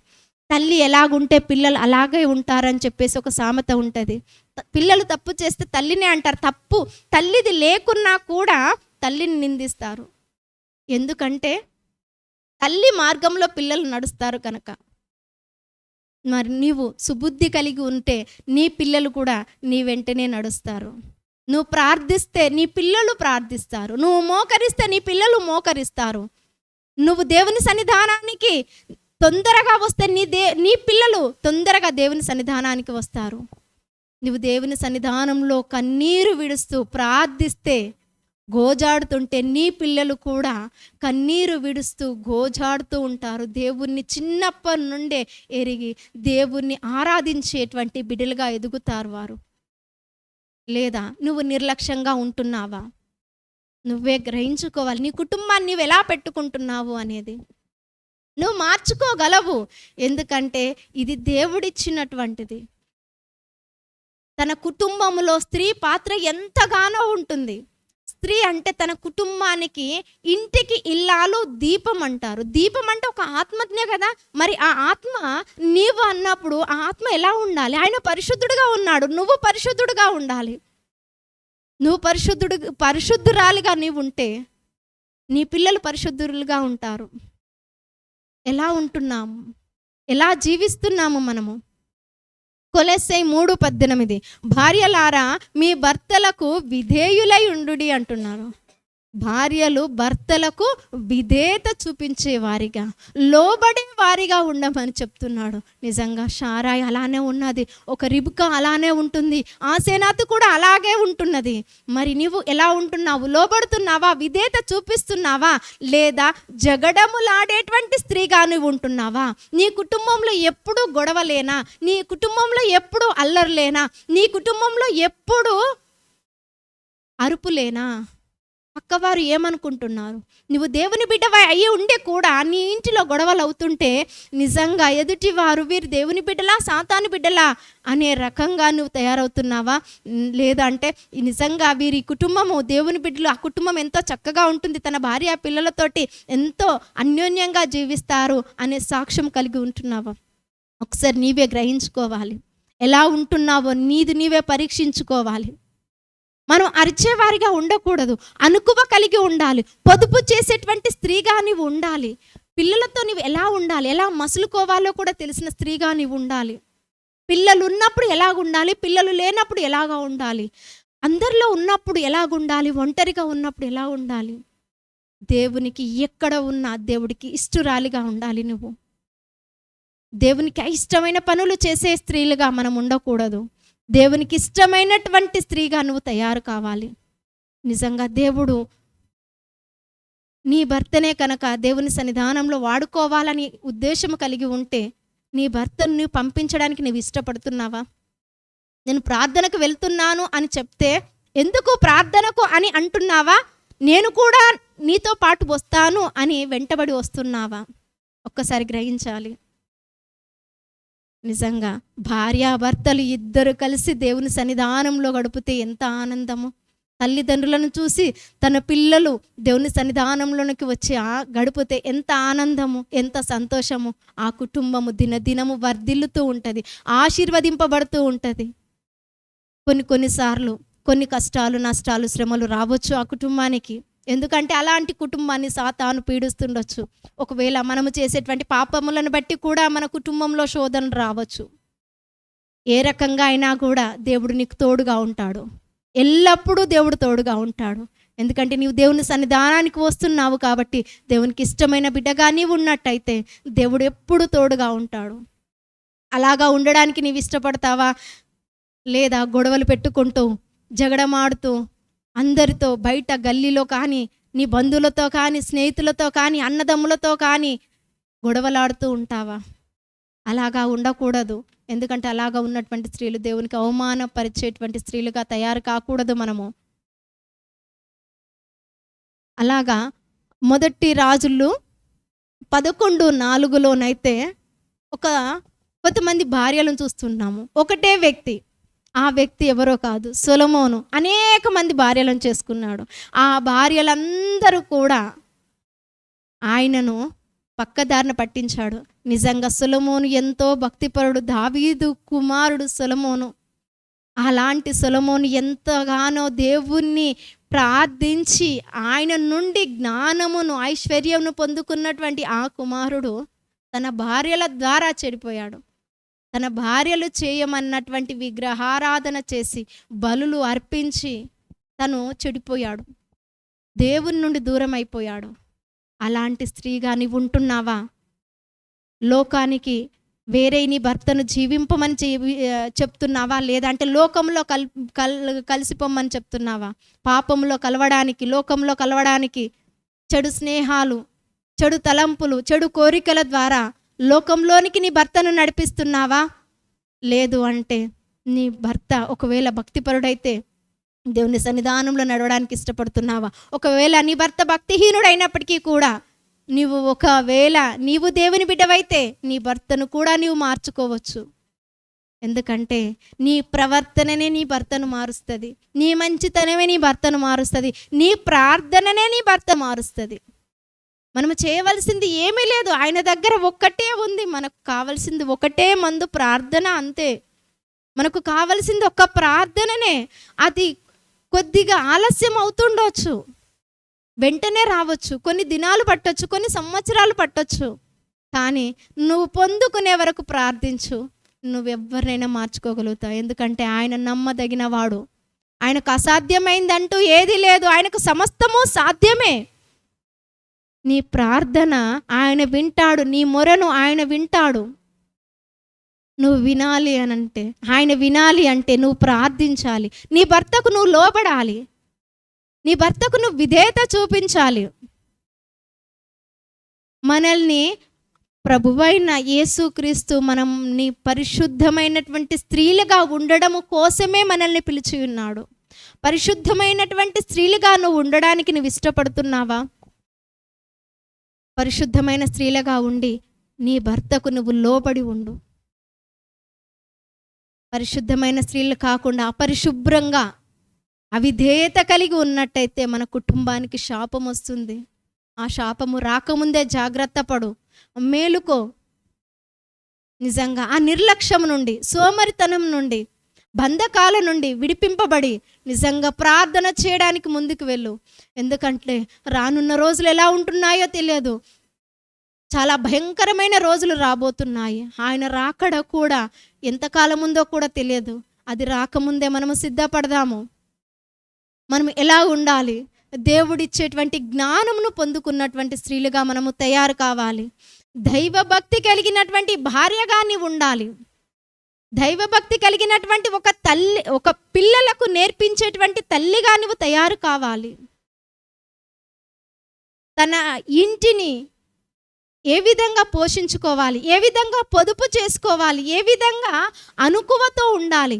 తల్లి ఎలాగుంటే పిల్లలు అలాగే ఉంటారని చెప్పేసి ఒక సామెత ఉంటుంది. పిల్లలు తప్పు చేస్తే తల్లినే అంటారు. తప్పు తల్లిది లేకున్నా కూడా తల్లిని నిందిస్తారు. ఎందుకంటే తల్లి మార్గంలో పిల్లలు నడుస్తారు కనుక. మరి నీవు సుబుద్ధి కలిగి ఉంటే నీ పిల్లలు కూడా నీ వెంటనే నడుస్తారు. నువ్వు ప్రార్థిస్తే నీ పిల్లలు ప్రార్థిస్తారు. నువ్వు మోకరిస్తే నీ పిల్లలు మోకరిస్తారు. నువ్వు దేవుని సన్నిధానానికి తొందరగా వస్తే నీ పిల్లలు తొందరగా దేవుని సన్నిధానానికి వస్తారు. నువ్వు దేవుని సన్నిధానంలో కన్నీరు విడుస్తూ ప్రార్థిస్తే, గోజాడుతుంటే నీ పిల్లలు కూడా కన్నీరు విడుస్తూ గోజాడుతూ ఉంటారు. దేవుణ్ణి చిన్నప్పటి నుండే ఎరిగి దేవుణ్ణి ఆరాధించేటువంటి బిడ్డలుగా ఎదుగుతారు వారు. లేదా నువ్వు నిర్లక్ష్యంగా ఉంటున్నావా? నువ్వే గ్రహించుకోవాలి నీ కుటుంబాన్ని నువ్వు ఎలా పెట్టుకుంటున్నావు అనేది. నువ్వు మార్చుకోగలవు, ఎందుకంటే ఇది దేవుడిచ్చినటువంటిది. తన కుటుంబంలో స్త్రీ పాత్ర ఎంతగానో ఉంటుంది. స్త్రీ అంటే తన కుటుంబానికి, ఇంటికి ఇల్లాలు దీపం అంటారు. దీపం అంటే ఒక ఆత్మజ్ఞ కదా. మరి ఆ ఆత్మ నీవు అన్నప్పుడు ఆ ఆత్మ ఎలా ఉండాలి? ఆయన పరిశుద్ధుడుగా ఉన్నాడు, నువ్వు పరిశుద్ధుడుగా ఉండాలి. నువ్వు పరిశుద్ధురాలిగా నీవు ఉంటే నీ పిల్లలు పరిశుద్ధులుగా ఉంటారు. ఎలా ఉంటున్నాము? ఎలా జీవిస్తున్నాము మనము? కొలెస్సై 3:18 భార్యలారా మీ భర్తలకు విధేయులై ఉండుడి అంటున్నారు. భార్యలు భర్తలకు విధేయత చూపించే వారిగా, లోబడే వారిగా ఉండమని చెప్తున్నాడు. నిజంగా షారాయి అలానే ఉన్నది, ఒక రిబ్కా అలానే ఉంటుంది, ఆసేనాతు కూడా అలాగే ఉంటున్నది. మరి నీవు ఎలా ఉంటున్నావు? లోబడుతున్నావా? విధేయత చూపిస్తున్నావా? లేదా జగడములాడేటువంటి స్త్రీగా నువ్వు ఉంటున్నావా? నీ కుటుంబంలో ఎప్పుడూ గొడవలేనా? నీ కుటుంబంలో ఎప్పుడూ అల్లర్లేనా? నీ కుటుంబంలో ఎప్పుడూ అరుపులేనా? పక్కవారు ఏమనుకుంటున్నారు? నువ్వు దేవుని బిడ్డవై అయ్యి ఉండే కూడా నీ ఇంటిలో గొడవలు అవుతుంటే నిజంగా ఎదుటివారు వీరు దేవుని బిడ్డలా సాతాను బిడ్డలా అనే రకంగా నువ్వు తయారవుతున్నావా? లేదంటే నిజంగా వీరి కుటుంబము దేవుని బిడ్డలు, ఆ కుటుంబం ఎంతో చక్కగా ఉంటుంది, తన భార్య పిల్లలతోటి ఎంతో అన్యోన్యంగా జీవిస్తారు అనే సాక్ష్యం కలిగి ఉంటున్నావా? ఒకసారి నీవే గ్రహించుకోవాలి. ఎలా ఉంటున్నావో నీవే పరీక్షించుకోవాలి. మనం అరిచేవారిగా ఉండకూడదు, అనుకువ కలిగి ఉండాలి, పొదుపు చేసేటువంటి స్త్రీగా నీవు ఉండాలి. పిల్లలతో నీవు ఎలా ఉండాలి, ఎలా మసులుకోవాలో కూడా తెలిసిన స్త్రీగా నీవు ఉండాలి. పిల్లలు ఉన్నప్పుడు ఎలాగుండాలి, పిల్లలు లేనప్పుడు ఎలాగా ఉండాలి, అందరిలో ఉన్నప్పుడు ఎలాగుండాలి, ఒంటరిగా ఉన్నప్పుడు ఎలా ఉండాలి. దేవునికి ఎక్కడ ఉన్నా దేవుడికి ఇష్టురాలిగా ఉండాలి. నువ్వు దేవునికి ఇష్టమైన పనులు చేసే స్త్రీలుగా మనం ఉండకూడదు. దేవునికి ఇష్టమైనటువంటి స్త్రీగా నువ్వు తయారు కావాలి. నిజంగా దేవుడు నీ భర్తనే కనుక దేవుని సన్నిధానంలో వాడుకోవాలని ఉద్దేశం కలిగి ఉంటే నీ భర్తను నువ్వు పంపించడానికి నువ్వు ఇష్టపడుతున్నావా? నేను ప్రార్థనకు వెళ్తున్నాను అని చెప్తే ఎందుకు ప్రార్థనకు అని అంటున్నావా? నేను కూడా నీతో పాటు వస్తాను అని వెంటబడి వస్తున్నావా? ఒక్కసారి గ్రహించాలి. నిజంగా భార్యాభర్తలు ఇద్దరు కలిసి దేవుని సన్నిధానంలో గడిపితే ఎంత ఆనందము. తల్లిదండ్రులను చూసి తన పిల్లలు దేవుని సన్నిధానంలోనికి వచ్చి గడిపితే ఎంత ఆనందము, ఎంత సంతోషము. ఆ కుటుంబము దినదినము వర్ధిల్లుతూ ఉంటుంది, ఆశీర్వదింపబడుతూ ఉంటుంది. కొన్నిసార్లు కొన్ని కష్టాలు, నష్టాలు, శ్రమలు రావచ్చు ఆ కుటుంబానికి. ఎందుకంటే అలాంటి కుటుంబాన్ని సాతాను పీడిస్తుండొచ్చు. ఒకవేళ మనము చేసేటువంటి పాపములను బట్టి కూడా మన కుటుంబంలో శోధన రావచ్చు. ఏ రకంగా అయినా కూడా దేవుడు నీకు తోడుగా ఉంటాడు. ఎల్లప్పుడూ దేవుడు తోడుగా ఉంటాడు. ఎందుకంటే నీవు దేవుని సన్నిధానానికి వస్తున్నావు కాబట్టి, దేవునికి ఇష్టమైన బిడ్డగా నీవు ఉన్నట్టయితే దేవుడు ఎప్పుడు తోడుగా ఉంటాడు. అలాగా ఉండడానికి నీవు ఇష్టపడతావా? లేదా గొడవలు పెట్టుకుంటూ జగడమాడుతూ అందరితో బయట గల్లీలో కానీ, నీ బంధువులతో కానీ, స్నేహితులతో కానీ, అన్నదమ్ములతో కానీ గొడవలాడుతూ ఉంటావా? అలాగా ఉండకూడదు. ఎందుకంటే అలాగా ఉన్నటువంటి స్త్రీలు దేవునికి అవమానపరిచేటువంటి స్త్రీలుగా తయారు కాకూడదు మనము. అలాగా మొదటి రాజులు 11:4లోనైతే కొంతమంది భార్యలను చూస్తున్నాము. ఒకటే వ్యక్తి, ఆ వ్యక్తి ఎవరో కాదు, సొలొమోను అనేక మంది భార్యలను చేసుకున్నాడు. ఆ భార్యలందరూ కూడా ఆయనను పక్కదారిన పట్టించాడు. నిజంగా సొలొమోను ఎంతో భక్తిపరుడు, దావీదు కుమారుడు సొలొమోను. అలాంటి సొలొమోను ఎంతగానో దేవుణ్ణి ప్రార్థించి ఆయన నుండి జ్ఞానమును, ఐశ్వర్యమును పొందుకున్నటువంటి ఆ కుమారుడు తన భార్యల ద్వారా చెడిపోయాడు. తన భార్యలు చేయమన్నటువంటి విగ్రహారాధన చేసి బలులు అర్పించి తను చెడిపోయాడు, దేవుని నుండి దూరం అయిపోయాడు. అలాంటి స్త్రీగా నీవు ఉంటున్నావా? లోకానికి వేరే నీ భర్తను జీవింపమని చెప్తున్నావా? లేదంటే లోకంలో కలిసిపోమని చెప్తున్నావా? పాపంలో కలవడానికి, లోకంలో కలవడానికి, చెడు స్నేహాలు, చెడు తలంపులు, చెడు కోరికల ద్వారా లోకంలోనికి నీ భర్తను నడిపిస్తున్నావా? లేదు అంటే నీ భర్త ఒకవేళ భక్తిపరుడైతే దేవుని సన్నిధానంలో నడవడానికి ఇష్టపడుతున్నావా? ఒకవేళ నీ భర్త భక్తిహీనుడైనప్పటికీ కూడా నీవు దేవుని బిడ్డవైతే నీ భర్తను కూడా నీవు మార్చుకోవచ్చు. ఎందుకంటే నీ ప్రవర్తననే నీ భర్తను మారుస్తుంది, నీ మంచితనమే నీ భర్తను మారుస్తుంది, నీ ప్రార్థననే నీ భర్త మారుస్తుంది. మనము చేయవలసింది ఏమీ లేదు, ఆయన దగ్గర ఒక్కటే ఉంది. మనకు కావాల్సింది ఒకటే మందు, ప్రార్థన, అంతే. మనకు కావాల్సింది ఒక్క ప్రార్థననే. అది కొద్దిగా ఆలస్యం అవుతుండొచ్చు, వెంటనే రావచ్చు, కొన్ని దినాలు పట్టొచ్చు, కొన్ని సంవత్సరాలు పట్టొచ్చు. కానీ నువ్వు పొందుకునే వరకు ప్రార్థించు, నువ్వెవరినైనా మార్చుకోగలుగుతావు. ఎందుకంటే ఆయన నమ్మదగిన వాడు. ఆయనకు అసాధ్యమైందంటూ ఏది లేదు, ఆయనకు సమస్తము సాధ్యమే. నీ ప్రార్థన ఆయన వింటాడు, నీ మొరను ఆయన వింటాడు. నువ్వు వినాలి అనంటే, ఆయన వినాలి అంటే నువ్వు ప్రార్థించాలి. నీ భర్తకు నువ్వు లోబడాలి, నీ భర్తకు నువ్వు విధేయత చూపించాలి. మనల్ని ప్రభువైన యేసుక్రీస్తు నీ పరిశుద్ధమైనటువంటి స్త్రీలుగా ఉండడము కోసమే మనల్ని పిలిచి ఉన్నాడు. పరిశుద్ధమైనటువంటి స్త్రీలుగా నువ్వు ఉండడానికి నువ్వు ఇష్టపడుతున్నావా? పరిశుద్ధమైన స్త్రీలుగా ఉండి నీ భర్తకు నువ్వు లోబడి ఉండు. పరిశుద్ధమైన స్త్రీలు కాకుండా అపరిశుభ్రంగా అవిధేయత కలిగి ఉన్నట్టయితే మన కుటుంబానికి శాపం వస్తుంది. ఆ శాపము రాకముందే జాగ్రత్త పడు, మేలుకో. నిజంగా ఆ నిర్లక్ష్యం నుండి, సోమరితనం నుండి, బంధకాల నుండి విడిపింపబడి నిజంగా ప్రార్థన చేయడానికి ముందుకు వెళ్ళు. ఎందుకంటే రానున్న రోజులు ఎలా ఉంటున్నాయో తెలియదు, చాలా భయంకరమైన రోజులు రాబోతున్నాయి. ఆయన రాకడ కూడా ఎంతకాలం ఉందో కూడా తెలియదు. అది రాకముందే మనము సిద్ధపడదాము. మనం ఎలా ఉండాలి? దేవుడిచ్చేటువంటి జ్ఞానమును పొందుకున్నటువంటి స్త్రీలుగా మనము తయారు కావాలి. దైవభక్తి కలిగినటువంటి భార్యగా నీవు ఉండాలి. దైవభక్తి కలిగినటువంటి ఒక పిల్లలకు నేర్పించేటువంటి తల్లిగా నువ్వు తయారు కావాలి. తన ఇంటిని ఏ విధంగా పోషించుకోవాలి, ఏ విధంగా పొదుపు చేసుకోవాలి, ఏ విధంగా అణకువతో ఉండాలి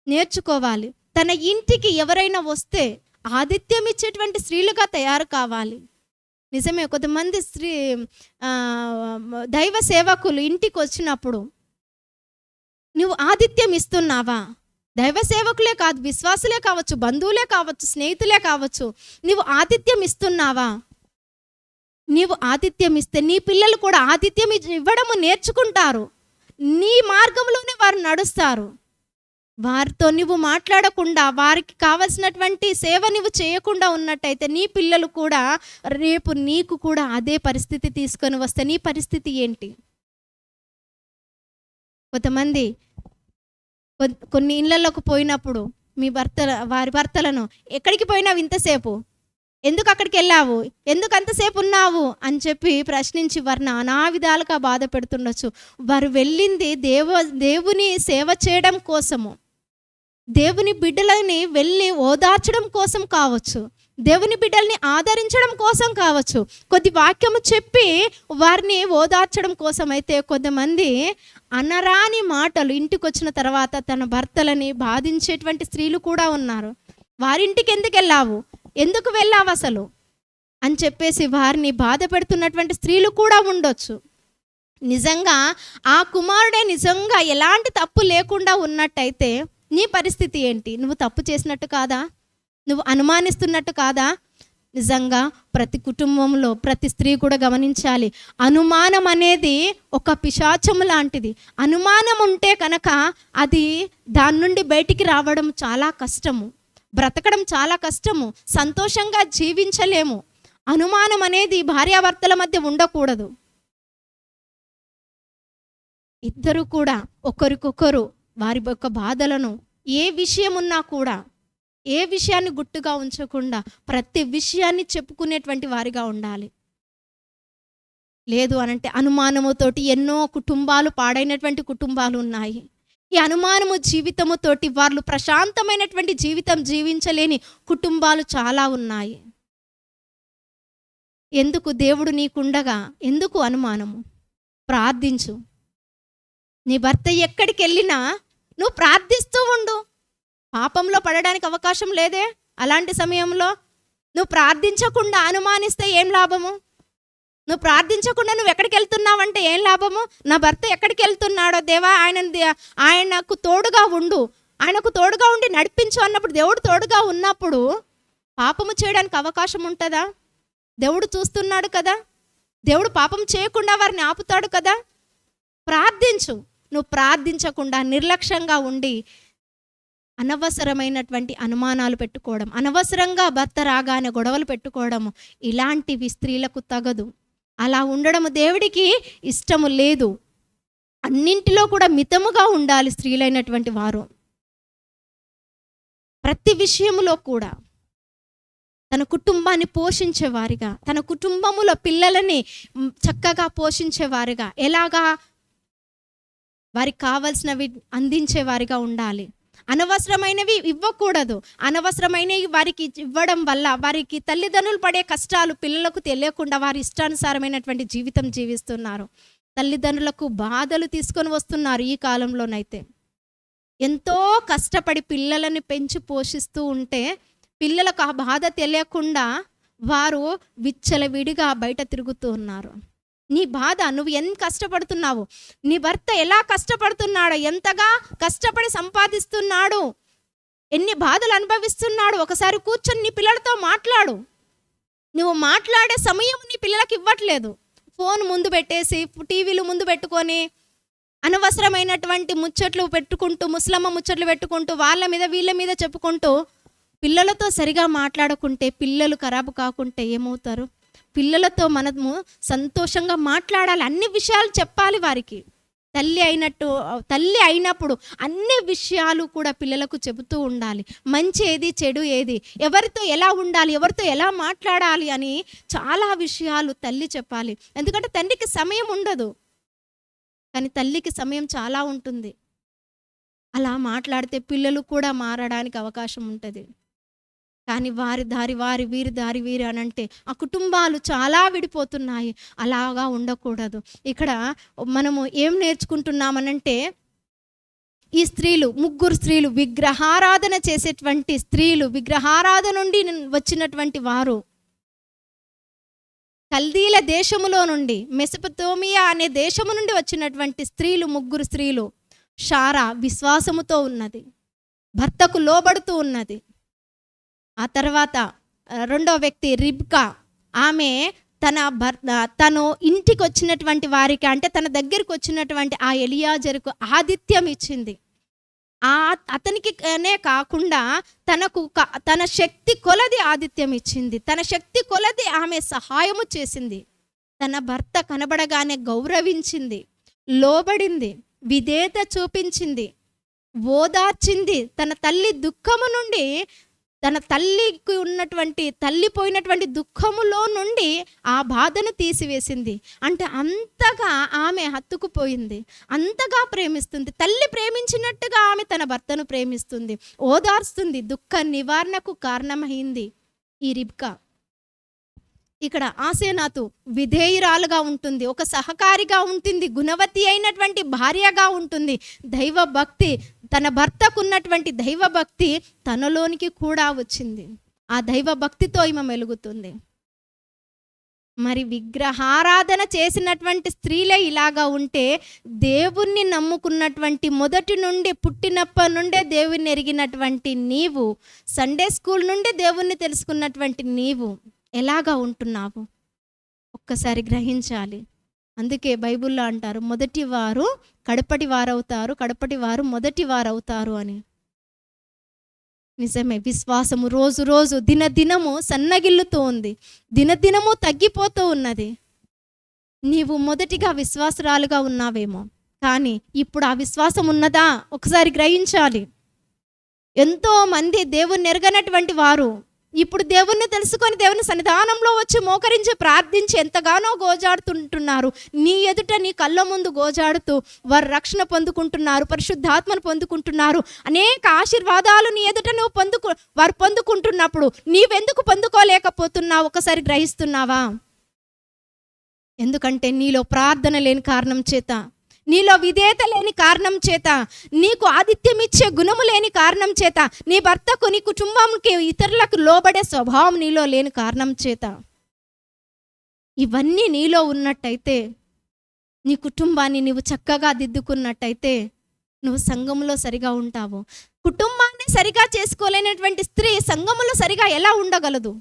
నేర్చుకోవాలి. తన ఇంటికి ఎవరైనా వస్తే ఆతిథ్యం ఇచ్చేటువంటి స్త్రీలుగా తయారు కావాలి. నిజమే, కొంతమంది దైవ సేవకులు ఇంటికి వచ్చినప్పుడు నువ్వు ఆతిథ్యం ఇస్తున్నావా? దైవ సేవకులే కాదు, విశ్వాసులే కావచ్చు, బంధువులే కావచ్చు, స్నేహితులే కావచ్చు, నువ్వు ఆతిథ్యం ఇస్తున్నావా? నీవు ఆతిథ్యం ఇస్తే నీ పిల్లలు కూడా ఆతిథ్యం ఇవ్వడము నేర్చుకుంటారు. నీ మార్గంలోనే వారు నడుస్తారు. వారితో నువ్వు మాట్లాడకుండా, వారికి కావలసినటువంటి సేవ నువ్వు చేయకుండా ఉన్నట్టయితే నీ పిల్లలు కూడా రేపు నీకు కూడా అదే పరిస్థితి తీసుకొని వస్తే నీ పరిస్థితి ఏంటి? కొంతమంది కొన్ని ఇళ్ళలోకి పోయినప్పుడు వారి భర్తలను, ఎక్కడికి పోయినావు ఇంతసేపు, ఎందుకు అక్కడికి వెళ్ళావు, ఎందుకు అంతసేపు ఉన్నావు అని చెప్పి ప్రశ్నించి వారిని నానా విధాలుగా బాధ పెడుతుండొచ్చు. వారు వెళ్ళింది దేవుని సేవ చేయడం కోసము, దేవుని బిడ్డలని వెళ్ళి ఓదార్చడం కోసం కావచ్చు, దేవుని బిడ్డల్ని ఆదరించడం కోసం కావచ్చు, కొద్ది వాక్యము చెప్పి వారిని ఓదార్చడం కోసం. అయితే కొంతమంది అనరాని మాటలు ఇంటికి వచ్చిన తర్వాత తన భర్తలని బాధించేటువంటి స్త్రీలు కూడా ఉన్నారు. వారింటికి ఎందుకు వెళ్ళావు, ఎందుకు వెళ్ళావు అసలు అని చెప్పేసి వారిని బాధ పెడుతున్నటువంటి స్త్రీలు కూడా ఉండొచ్చు. నిజంగా ఆ కుమారుడే నిజంగా ఎలాంటి తప్పు లేకుండా ఉన్నట్టయితే నీ పరిస్థితి ఏంటి? నువ్వు తప్పు చేసినట్టు కాదా? నువ్వు అనుమానిస్తున్నట్టు కాదా? నిజంగా ప్రతి కుటుంబంలో ప్రతి స్త్రీ కూడా గమనించాలి, అనుమానం అనేది ఒక పిశాచము లాంటిది. అనుమానం ఉంటే కనుక అది దాని నుండి బయటికి రావడం చాలా కష్టము, బ్రతకడం చాలా కష్టము, సంతోషంగా జీవించలేము. అనుమానం అనేది భార్యాభర్తల మధ్య ఉండకూడదు. ఇద్దరు కూడా ఒకరికొకరు వారి యొక్క బాధలను, ఏ విషయం ఉన్నా కూడా ఏ విషయాన్ని గుట్టుగా ఉంచకుండా ప్రతి విషయాన్ని చెప్పుకునేటువంటి వారిగా ఉండాలి. లేదు అనంటే అనుమానముతోటి ఎన్నో కుటుంబాలు పాడైనటువంటి కుటుంబాలు ఉన్నాయి. ఈ అనుమానము జీవితముతోటి వాళ్ళు ప్రశాంతమైనటువంటి జీవితం జీవించలేని కుటుంబాలు చాలా ఉన్నాయి. ఎందుకు? దేవుడు నీకుండగా ఎందుకు అనుమానము? ప్రార్థించు. నీ భర్త ఎక్కడికి వెళ్ళినా నువ్వు ప్రార్థిస్తూ ఉండు. పాపంలో పడడానికి అవకాశం లేదే. అలాంటి సమయంలో నువ్వు ప్రార్థించకుండా అనుమానిస్తే ఏం లాభము? నువ్వు ప్రార్థించకుండా నువ్వు ఎక్కడికి వెళ్తున్నావంటే ఏం లాభము? నా భర్త ఎక్కడికి వెళ్తున్నాడో దేవా, ఆయనకు తోడుగా ఉండు, ఆయనకు తోడుగా ఉండి నడిపించు అన్నప్పుడు, దేవుడు తోడుగా ఉన్నప్పుడు పాపము చేయడానికి అవకాశం ఉంటుందా? దేవుడు చూస్తున్నాడు కదా, దేవుడు పాపం చేయకుండా వారిని ఆపుతాడు కదా. ప్రార్థించు. నువ్వు ప్రార్థించకుండా నిర్లక్ష్యంగా ఉండి అనవసరమైనటువంటి అనుమానాలు పెట్టుకోవడం, అనవసరంగా భర్త రాగానే గొడవలు పెట్టుకోవడము, ఇలాంటివి స్త్రీలకు తగదు. అలా ఉండడము దేవుడికి ఇష్టము లేదు. అన్నింటిలో కూడా మితముగా ఉండాలి స్త్రీలైనటువంటి వారు. ప్రతి విషయములో కూడా తన కుటుంబాన్ని పోషించేవారిగా, తన కుటుంబములో పిల్లలని చక్కగా పోషించేవారిగా, ఎలాగా వారికి కావలసినవి అందించేవారిగా ఉండాలి. అనవసరమైనవి ఇవ్వకూడదు. అనవసరమైనవి వారికి ఇవ్వడం వల్ల వారికి తల్లిదండ్రులు పడే కష్టాలు పిల్లలకు తెలియకుండా వారి ఇష్టానుసారమైనటువంటి జీవితం జీవిస్తున్నారు. తల్లిదండ్రులకు బాధలు తీసుకొని వస్తున్నారు. ఈ కాలంలోనైతే ఎంతో కష్టపడి పిల్లలని పెంచి పోషిస్తూ ఉంటే పిల్లలకు ఆ బాధ తెలియకుండా వారు విచ్చలవిడిగా బయట తిరుగుతూ ఉన్నారు. నీ బాధ, నువ్వు ఎంత కష్టపడుతున్నావు, నీ భర్త ఎలా కష్టపడుతున్నాడో, ఎంతగా కష్టపడి సంపాదిస్తున్నాడు, ఎన్ని బాధలు అనుభవిస్తున్నాడు, ఒకసారి కూర్చొని నీ పిల్లలతో మాట్లాడు. నువ్వు మాట్లాడే సమయం నీ పిల్లలకు ఇవ్వట్లేదు. ఫోన్ ముందు పెట్టేసి, టీవీలు ముందు పెట్టుకొని అనవసరమైనటువంటి ముచ్చట్లు పెట్టుకుంటూ, ముసలమ్మ ముచ్చట్లు పెట్టుకుంటూ, వాళ్ళ మీద వీళ్ళ మీద చెప్పుకుంటూ పిల్లలతో సరిగా మాట్లాడకుంటే, పిల్లలు ఖరాబు కాకుంటే ఏమవుతారు? పిల్లలతో మనము సంతోషంగా మాట్లాడాలి, అన్ని విషయాలు చెప్పాలి వారికి. తల్లి అయినప్పుడు అన్ని విషయాలు కూడా పిల్లలకు చెబుతూ ఉండాలి. మంచి ఏది, చెడు ఏది, ఎవరితో ఎలా ఉండాలి, ఎవరితో ఎలా మాట్లాడాలి అని చాలా విషయాలు తల్లి చెప్పాలి. ఎందుకంటే తండ్రికి సమయం ఉండదు, కానీ తల్లికి సమయం చాలా ఉంటుంది. అలా మాట్లాడితే పిల్లలు కూడా మారడానికి అవకాశం ఉంటుంది. కానీ వారి దారి వారి, వీరి దారి వీరి అని అంటే ఆ కుటుంబాలు చాలా విడిపోతున్నాయి. అలాగా ఉండకూడదు. ఇక్కడ మనము ఏం నేర్చుకుంటున్నామనంటే, ఈ స్త్రీలు, ముగ్గురు స్త్రీలు, విగ్రహారాధన చేసేటువంటి స్త్రీలు, విగ్రహారాధన నుండి వచ్చినటువంటి వారు, కల్దీల దేశములో నుండి, మెసొపొతేమియా అనే దేశము నుండి వచ్చినటువంటి స్త్రీలు, ముగ్గురు స్త్రీలు. శారా విశ్వాసముతో ఉన్నది, భర్తకు లోబడుతూ ఉన్నది. ఆ తర్వాత రెండో వ్యక్తి రిబ్కా, ఆమె తను ఇంటికి వచ్చినటువంటి వారికి, అంటే తన దగ్గరికి వచ్చినటువంటి ఆ ఎలియాజరుకు ఆతిథ్యం ఇచ్చింది. అతనికినే కాకుండా తన శక్తి కొలది ఆతిథ్యం ఇచ్చింది. తన శక్తి కొలది ఆమె సహాయము చేసింది. తన భర్త కనబడగానే గౌరవించింది, లోబడింది, విధేయత చూపించింది, ఓదార్చింది. తన తల్లి దుఃఖము నుండి, తన తల్లికి ఉన్నటువంటి, తల్లిపోయినటువంటి దుఃఖములో నుండి ఆ బాధను తీసివేసింది. అంటే అంతగా ఆమె హత్తుకుపోయింది, అంతగా ప్రేమిస్తుంది. తల్లి ప్రేమించినట్టుగా ఆమె తన భర్తను ప్రేమిస్తుంది, ఓదార్స్తుంది, దుఃఖ నివారణకు కారణమైంది ఈ రిబ్కా. ఇక్కడ ఆసేనాతు విధేయురాలుగా ఉంటుంది, ఒక సహకారిగా ఉంటుంది, గుణవతి అయినటువంటి భార్యగా ఉంటుంది. దైవభక్తి, తన భర్తకున్నటువంటి దైవభక్తి తనలోనికి కూడా వచ్చింది. ఆ దైవభక్తితో ఈమె మెలుగుతుంది. మరి విగ్రహారాధన చేసినటువంటి స్త్రీలే ఇలాగా ఉంటే, దేవుణ్ణి నమ్ముకున్నటువంటి, మొదటి నుండి పుట్టినప్పటి నుండే దేవుణ్ణి ఎరిగినటువంటి నీవు, సండే స్కూల్ నుండి దేవుణ్ణి తెలుసుకున్నటువంటి నీవు ఎలాగా ఉంటున్నావు? ఒక్కసారి గ్రహించాలి. అందుకే బైబిల్లో అంటారు, మొదటి వారు కడపటి వారవుతారు, కడపటి వారు మొదటి వారవుతారు అని. నిజమే. విశ్వాసము రోజు రోజు దినదినము సన్నగిల్లుతూ ఉంది, దినదినము తగ్గిపోతూ ఉన్నది. నీవు మొదటిగా విశ్వాసరాలుగా ఉన్నావేమో, కానీ ఇప్పుడు ఆ విశ్వాసం ఉన్నదా ఒకసారి గ్రహించాలి. ఎంతో మంది దేవుని ఎరగనటువంటి వారు ఇప్పుడు దేవుణ్ణి తెలుసుకొని దేవుని సన్నిధానంలో వచ్చి మోకరించి ప్రార్థించి ఎంతగానో గోజాడుతుంటున్నారు. నీ ఎదుట, నీ కళ్ళ ముందు గోజాడుతూ వారు రక్షణ పొందుకుంటున్నారు, పరిశుద్ధాత్మను పొందుకుంటున్నారు, అనేక ఆశీర్వాదాలు నీ ఎదుట వారు పొందుకుంటున్నప్పుడు నీవెందుకు పొందుకోలేకపోతున్నావు? ఒకసారి గ్రహిస్తున్నావా? ఎందుకంటే నీలో ప్రార్థన లేని కారణం చేత, నీలో విధేయత లేని కారణం చేత, నీకు ఆతిథ్యం ఇచ్చే గుణము లేని కారణం చేత, నీ భర్తకు, నీ కుటుంబంకి, ఇతరులకు లోబడే స్వభావం నీలో లేని కారణం చేత. ఇవన్నీ నీలో ఉన్నట్టయితే, నీ కుటుంబాన్ని నీవు చక్కగా దిద్దుకున్నట్టయితే నువ్వు సంఘములో సరిగా ఉంటావు. కుటుంబాన్ని సరిగా చేసుకోలేనటువంటి స్త్రీ సంఘములో సరిగా ఎలా ఉండగలదు?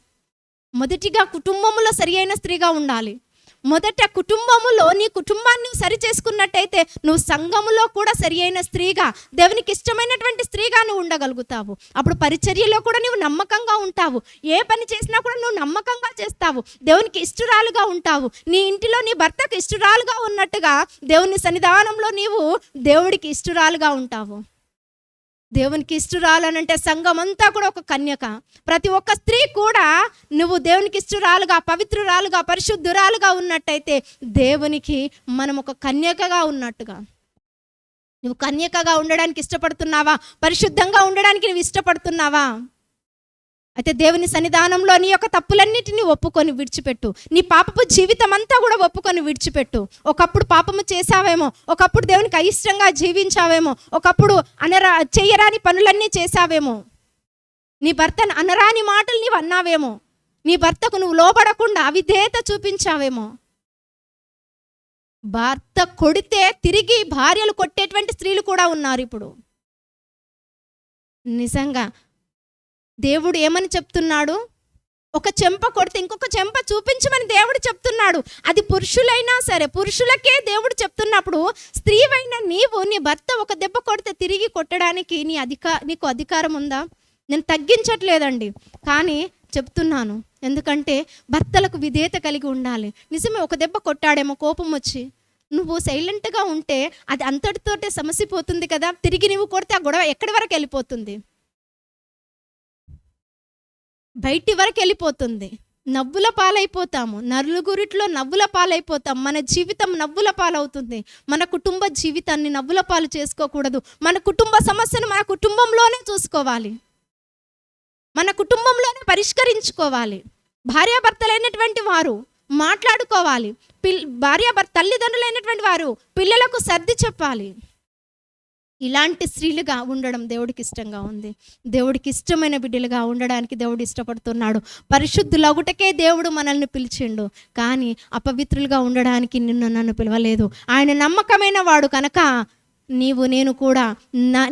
మొదటిగా కుటుంబములో సరి అయిన స్త్రీగా ఉండాలి. మొదట కుటుంబములో నీ కుటుంబాన్ని సరి చేసుకున్నట్టయితే నువ్వు సంఘములో కూడా సరి అయిన స్త్రీగా, దేవునికి ఇష్టమైనటువంటి స్త్రీగా నువ్వు ఉండగలుగుతావు. అప్పుడు పరిచర్యలో కూడా నువ్వు నమ్మకంగా ఉంటావు, ఏ పని చేసినా కూడా నువ్వు నమ్మకంగా చేస్తావు, దేవునికి ఇష్టరాలుగా ఉంటావు. నీ ఇంటిలో నీ భర్తకు ఇష్టరాలుగా ఉన్నట్టుగా దేవుని సన్నిధానంలో నీవు దేవుడికి ఇష్టరాలుగా ఉంటావు. దేవునికి ఇష్టరాలనంటే సంఘం అంతా కూడా ఒక కన్యక. ప్రతి ఒక్క స్త్రీ కూడా నువ్వు దేవునికి ఇష్టరాలుగా, పవిత్రురాలుగా, పరిశుద్ధురాలుగా ఉన్నట్టయితే దేవునికి మనం ఒక కన్యకగా ఉన్నట్టుగా. నువ్వు కన్యకగా ఉండడానికి ఇష్టపడుతున్నావా? పరిశుద్ధంగా ఉండడానికి నువ్వు ఇష్టపడుతున్నావా? అయితే దేవుని సన్నిధానంలో నీ యొక్క తప్పులన్నిటినీ ఒప్పుకొని విడిచిపెట్టు. నీ పాపపు జీవితం అంతా కూడా ఒప్పుకొని విడిచిపెట్టు. ఒకప్పుడు పాపము చేశావేమో, ఒకప్పుడు దేవునికి అయిష్టంగా జీవించావేమో, ఒకప్పుడు చెయ్యరాని పనులన్నీ చేశావేమో, నీ భర్తను అనరాని మాటలు నీవు అన్నావేమో, నీ భర్తకు నువ్వు లోబడకుండా అవిధేయత చూపించావేమో. భర్త కొడితే తిరిగి భార్యలు కొట్టేటువంటి స్త్రీలు కూడా ఉన్నారు ఇప్పుడు. నిజంగా దేవుడు ఏమని చెప్తున్నాడు? ఒక చెంప కొడితే ఇంకొక చెంప చూపించమని దేవుడు చెప్తున్నాడు. అది పురుషులైనా సరే, పురుషులకే దేవుడు చెప్తున్నప్పుడు, స్త్రీవైన నీవు నీ భర్త ఒక దెబ్బ కొడితే తిరిగి కొట్టడానికి నీకు అధికారం ఉందా? నేను తగ్గించట్లేదండి, కానీ చెప్తున్నాను. ఎందుకంటే భర్తలకు విధేయత కలిగి ఉండాలి. నిజమే, ఒక దెబ్బ కొట్టాడేమో కోపం వచ్చి, నువ్వు సైలెంట్గా ఉంటే అది అంతటితోటే సమస్య పోతుంది కదా. తిరిగి నువ్వు కొడితే ఆ గొడవ ఎక్కడి వరకు వెళ్ళిపోతుంది? బయటి వరకు వెళ్ళిపోతుంది. నవ్వుల పాలైపోతాము, నలుగురిట్లో నవ్వుల పాలైపోతాం. మన జీవితం నవ్వుల పాలవుతుంది. మన కుటుంబ జీవితాన్ని నవ్వుల పాలు చేసుకోకూడదు. మన కుటుంబ సమస్యను మన కుటుంబంలోనే చూసుకోవాలి. మన కుటుంబంలోనే పరిష్కరించుకోవాలి. భార్యాభర్తలైనటువంటి వారు మాట్లాడుకోవాలి. భార్యాభర్త తల్లిదండ్రులైనటువంటి వారు పిల్లలకు సర్ది చెప్పాలి. ఇలాంటి స్త్రీలుగా ఉండడం దేవుడికి ఇష్టంగా ఉంది. దేవుడికి ఇష్టమైన బిడ్డలుగా ఉండడానికి దేవుడు ఇష్టపడుతున్నాడు. పరిశుద్ధులగుటకే దేవుడు మనల్ని పిలిచిండు, కానీ అపవిత్రులుగా ఉండడానికి నిన్ను నన్ను పిలవలేదు. ఆయన నమ్మకమైన వాడు కనుక నీవు నేను కూడా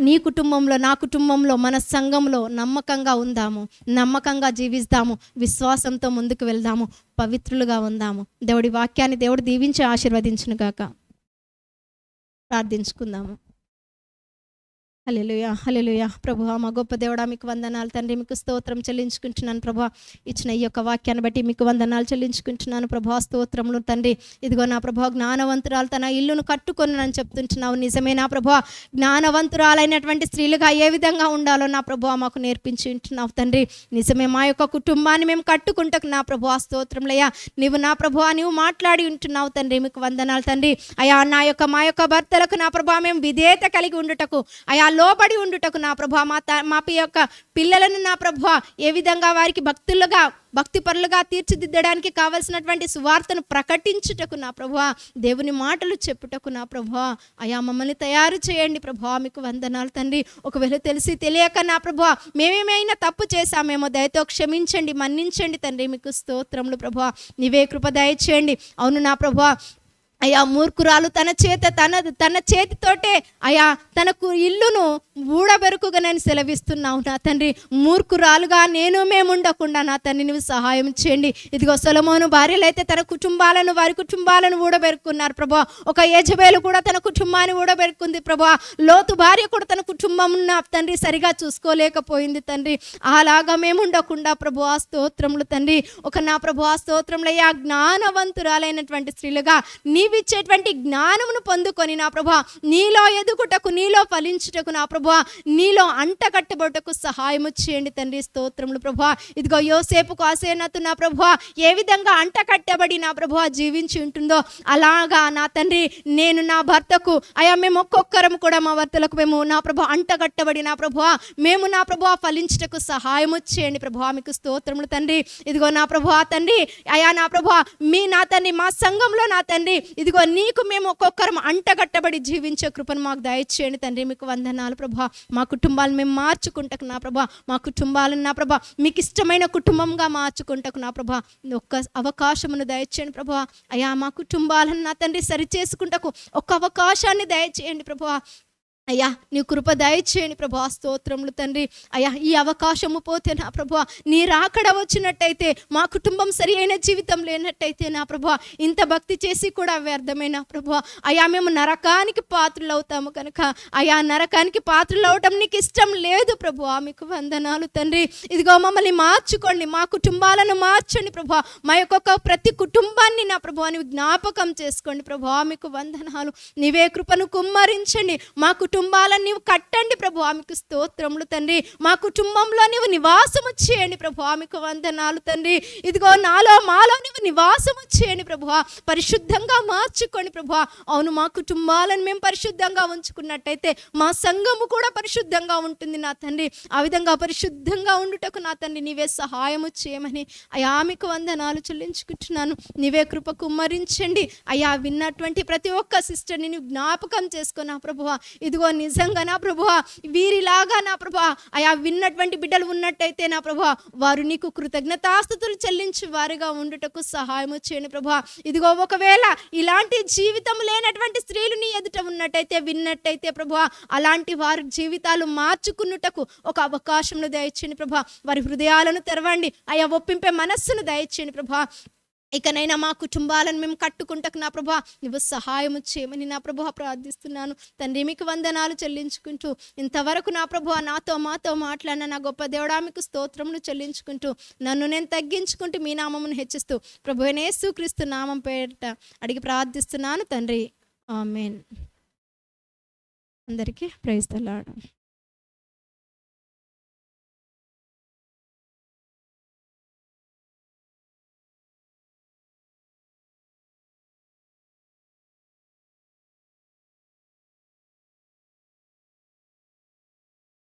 నీ కుటుంబంలో, నా కుటుంబంలో, మన సంఘంలో నమ్మకంగా ఉందాము, నమ్మకంగా జీవిస్తాము, విశ్వాసంతో ముందుకు వెళ్దాము, పవిత్రులుగా ఉందాము. దేవుడి వాక్యాన్ని దేవుడు దీవించి ఆశీర్వదించును గాక. ప్రార్థించుకుందాము. హల్లెలూయా, హల్లెలూయా. ప్రభువా, మా గొప్ప దేవుడా, మీకు వందనాలు తండ్రి. మీకు స్తోత్రం చెల్లించుకుంటున్నాను ప్రభువా. ఇచ్చిన ఈ యొక్క వాక్యాన్ని బట్టి మీకు వందనాలు చెల్లించుకుంటున్నాను ప్రభువా. స్తోత్రములు తండ్రి. ఇదిగో నా ప్రభువా, జ్ఞానవంతురాలు తన ఇల్లును కట్టుకొనని చెప్తుంటున్నావు. నిజమే నా ప్రభువా. జ్ఞానవంతురాలైనటువంటి స్త్రీలుగా ఏ విధంగా ఉండాలో నా ప్రభువా మాకు నేర్పించి ఉంటున్నావు తండ్రి. నిజమే, మా యొక్క కుటుంబాన్ని మేము కట్టుకుంటకు నా ప్రభువా. స్తోత్రములయ్యా. నీవు నా ప్రభువా, నీవు మాట్లాడి ఉంటున్నావు తండ్రి. మీకు వందనాలు తండ్రి. అయా మా యొక్క భర్తలకు నా ప్రభువా మేము విధేయత కలిగి ఉండుటకు, అయా లోబడి ఉండుటకు నా ప్రభువా, మా యొక్క పిల్లలను నా ప్రభువా ఏ విధంగా వారికి భక్తిపరులుగా తీర్చిదిద్దడానికి కావలసినటువంటి సువార్తను ప్రకటించుటకు నా ప్రభువా, దేవుని మాటలు చెప్పుటకు నా ప్రభువా అయా మమ్మల్ని తయారు చేయండి ప్రభువా. మీకు వందనాలు తండ్రి. ఒకవేళ తెలిసి తెలియక నా ప్రభువా మేమేమైనా తప్పు చేశామేమో దయతో క్షమించండి, మన్నించండి తండ్రి. మీకు స్తోత్రములు ప్రభువా. నీవే కృప దయచేయండి. అవును నా ప్రభువా, అయా మూర్ఖురాలు తన చేతితోటే అయా తనకు ఇల్లును ఊడబెరుకుగానని సెలవిస్తున్నావు నా తండ్రి. మూర్ఖురాలుగా మేము ఉండకుండా నా తండ్రి నువ్వు సహాయం చేయండి. ఇదిగో సొలొమోను భార్యలైతే తన వారి కుటుంబాలను ఊడబెరుకున్నారు ప్రభా. ఒక యెజబేలు కూడా తన కుటుంబాన్ని ఊడబెరుకుంది ప్రభా. లోతు భార్య కూడా తన కుటుంబం నా తండ్రి సరిగా చూసుకోలేకపోయింది తండ్రి. అలాగా మేము ఉండకుండా ప్రభు ఆ స్తోత్రములు తండ్రి. ఒక నా ప్రభు ఆ స్తోత్రములయ్యా జ్ఞానవంతురాలైనటువంటి స్త్రీలుగా నీవిచ్చేటువంటి జ్ఞానమును పొందుకొని నా ప్రభా నీలో ఎదుగుటకు, నీలో ఫలించుటకు నా ప్రభా, నీలో అంటకట్టబడుటకు సహాయము చేయండి తండ్రి. స్తోత్రములు ప్రభా. ఇదిగో యోసేపుకు ఆసేనతు నా ప్రభా ఏ విధంగా అంటకట్టబడి నా ప్రభా జీవించి ఉంటుందో అలాగా నా తండ్రి నేను నా భర్తకు అయా మేము ఒక్కొక్కరం కూడా మా భర్తలకు మేము నా ప్రభా అంటకట్టబడి నా ప్రభా మేము నా ప్రభా ఫలించుటకు సహాయము చేయండి ప్రభా. మీకు స్తోత్రములు తండ్రి. ఇదిగో నా ప్రభా తండ్రి అయా నా ప్రభా నా తండ్రి మా సంఘంలో నా తండ్రి ఇదిగో నీకు మేము ఒక్కొక్కరం అంటగట్టబడి జీవించే కృపను మాకు దయచేయండి తండ్రి. మీకు వందనాలు ప్రభా. మా కుటుంబాలను మేము మార్చుకుంటకు నా ప్రభా, మా కుటుంబాలను నా ప్రభా మీకు ఇష్టమైన కుటుంబంగా మార్చుకుంటకు నా ప్రభా ఒక్క అవకాశమును దయచేయండి ప్రభా. అయా మా కుటుంబాలను నా తండ్రి సరి చేసుకుంటకు ఒక్క అవకాశాన్ని దయచేయండి ప్రభా. అయ్యా నీ కృప దయచేయండి ప్రభా. స్తోత్రములు తండ్రి. అయ్యా ఈ అవకాశము పోతే నా ప్రభా నీ రాకడ వచ్చినట్టయితే, మా కుటుంబం సరి అయిన జీవితం లేనట్టయితే నా ప్రభా ఇంత భక్తి చేసి కూడా వ్యర్థమైన ప్రభా అయ్యా మేము నరకానికి పాత్రలు అవుతాము కనుక అయ్యా నరకానికి పాత్రలు అవటం నీకు ఇష్టం లేదు ప్రభా. మీకు వందనాలు తండ్రి. ఇదిగో మమ్మల్ని మార్చుకోండి, మా కుటుంబాలను మార్చండి ప్రభా. మా యొక్క ప్రతి కుటుంబాన్ని నా ప్రభా నీవు జ్ఞాపకం చేసుకోండి ప్రభా. మీకు వందనాలు. నీవే కృపను కుమ్మరించండి. మా కుటుంబాలను నీవు కట్టండి ప్రభు. మీకు స్తోత్రములు తండ్రి. మా కుటుంబంలో నీవు నివాసము చేయండి ప్రభు. మీకు వందనాలు తండ్రి. ఇదిగో మాలో నీవు నివాసము చేయండి ప్రభు. పరిశుద్ధంగా మార్చుకోండి ప్రభు. అవును మా కుటుంబాలను మేము పరిశుద్ధంగా ఉంచుకున్నట్టయితే మా సంఘము కూడా పరిశుద్ధంగా ఉంటుంది నా తండ్రి. ఆ విధంగా పరిశుద్ధంగా ఉండుటకు నా తండ్రి నీవే సహాయము చేయమని అయా మీకు వందనాలు చెల్లించుకుంటున్నాను. నీవే కృప కుమ్మరించండి అయ్యా. విన్నటువంటి ప్రతి ఒక్క సిస్టర్ని నీవు జ్ఞాపకం చేసుకున్నా ప్రభువా. ఇదిగో నిజంగా నా ప్రభువా వీరిలాగా నా ప్రభువా అయా విన్నటువంటి బిడ్డలు ఉన్నట్టయితే నా ప్రభువా వారు నీకు కృతజ్ఞతాస్తుతులు చెల్లించి వారిగా ఉండుటకు సహాయము చేయండి ప్రభువా. ఇదిగో ఒకవేళ ఇలాంటి జీవితం లేనటువంటి స్త్రీలు నీ ఎదుట ఉన్నట్టయితే విన్నట్టయితే ప్రభువా అలాంటి వారి జీవితాలు మార్చుకున్నటకు ఒక అవకాశంను దయచేయండి ప్రభువా. వారి హృదయాలను తెరవండి అయా. ఒప్పింపే మనస్సును దయచేయండి ప్రభువా. ఇకనైనా మా కుటుంబాలను మేము కట్టుకుంటకు నా ప్రభా నువ్వు సహాయం చేయమని నా ప్రభా ప్రార్థిస్తున్నాను తండ్రి. మీకు వందనాలు చెల్లించుకుంటూ ఇంతవరకు నా ప్రభా మాతో మాట్లాడిన నా గొప్ప దేవుడా మీకు స్తోత్రములు చెల్లించుకుంటూ నన్ను నేను తగ్గించుకుంటూ మీ నామమును హెచ్చిస్తూ ప్రభువైన యేసుక్రీస్తు నామం పేరిట అడిగి ప్రార్థిస్తున్నాను తండ్రి. ఆమేన్. అందరికీ ప్రైజ్ ది లార్డ్.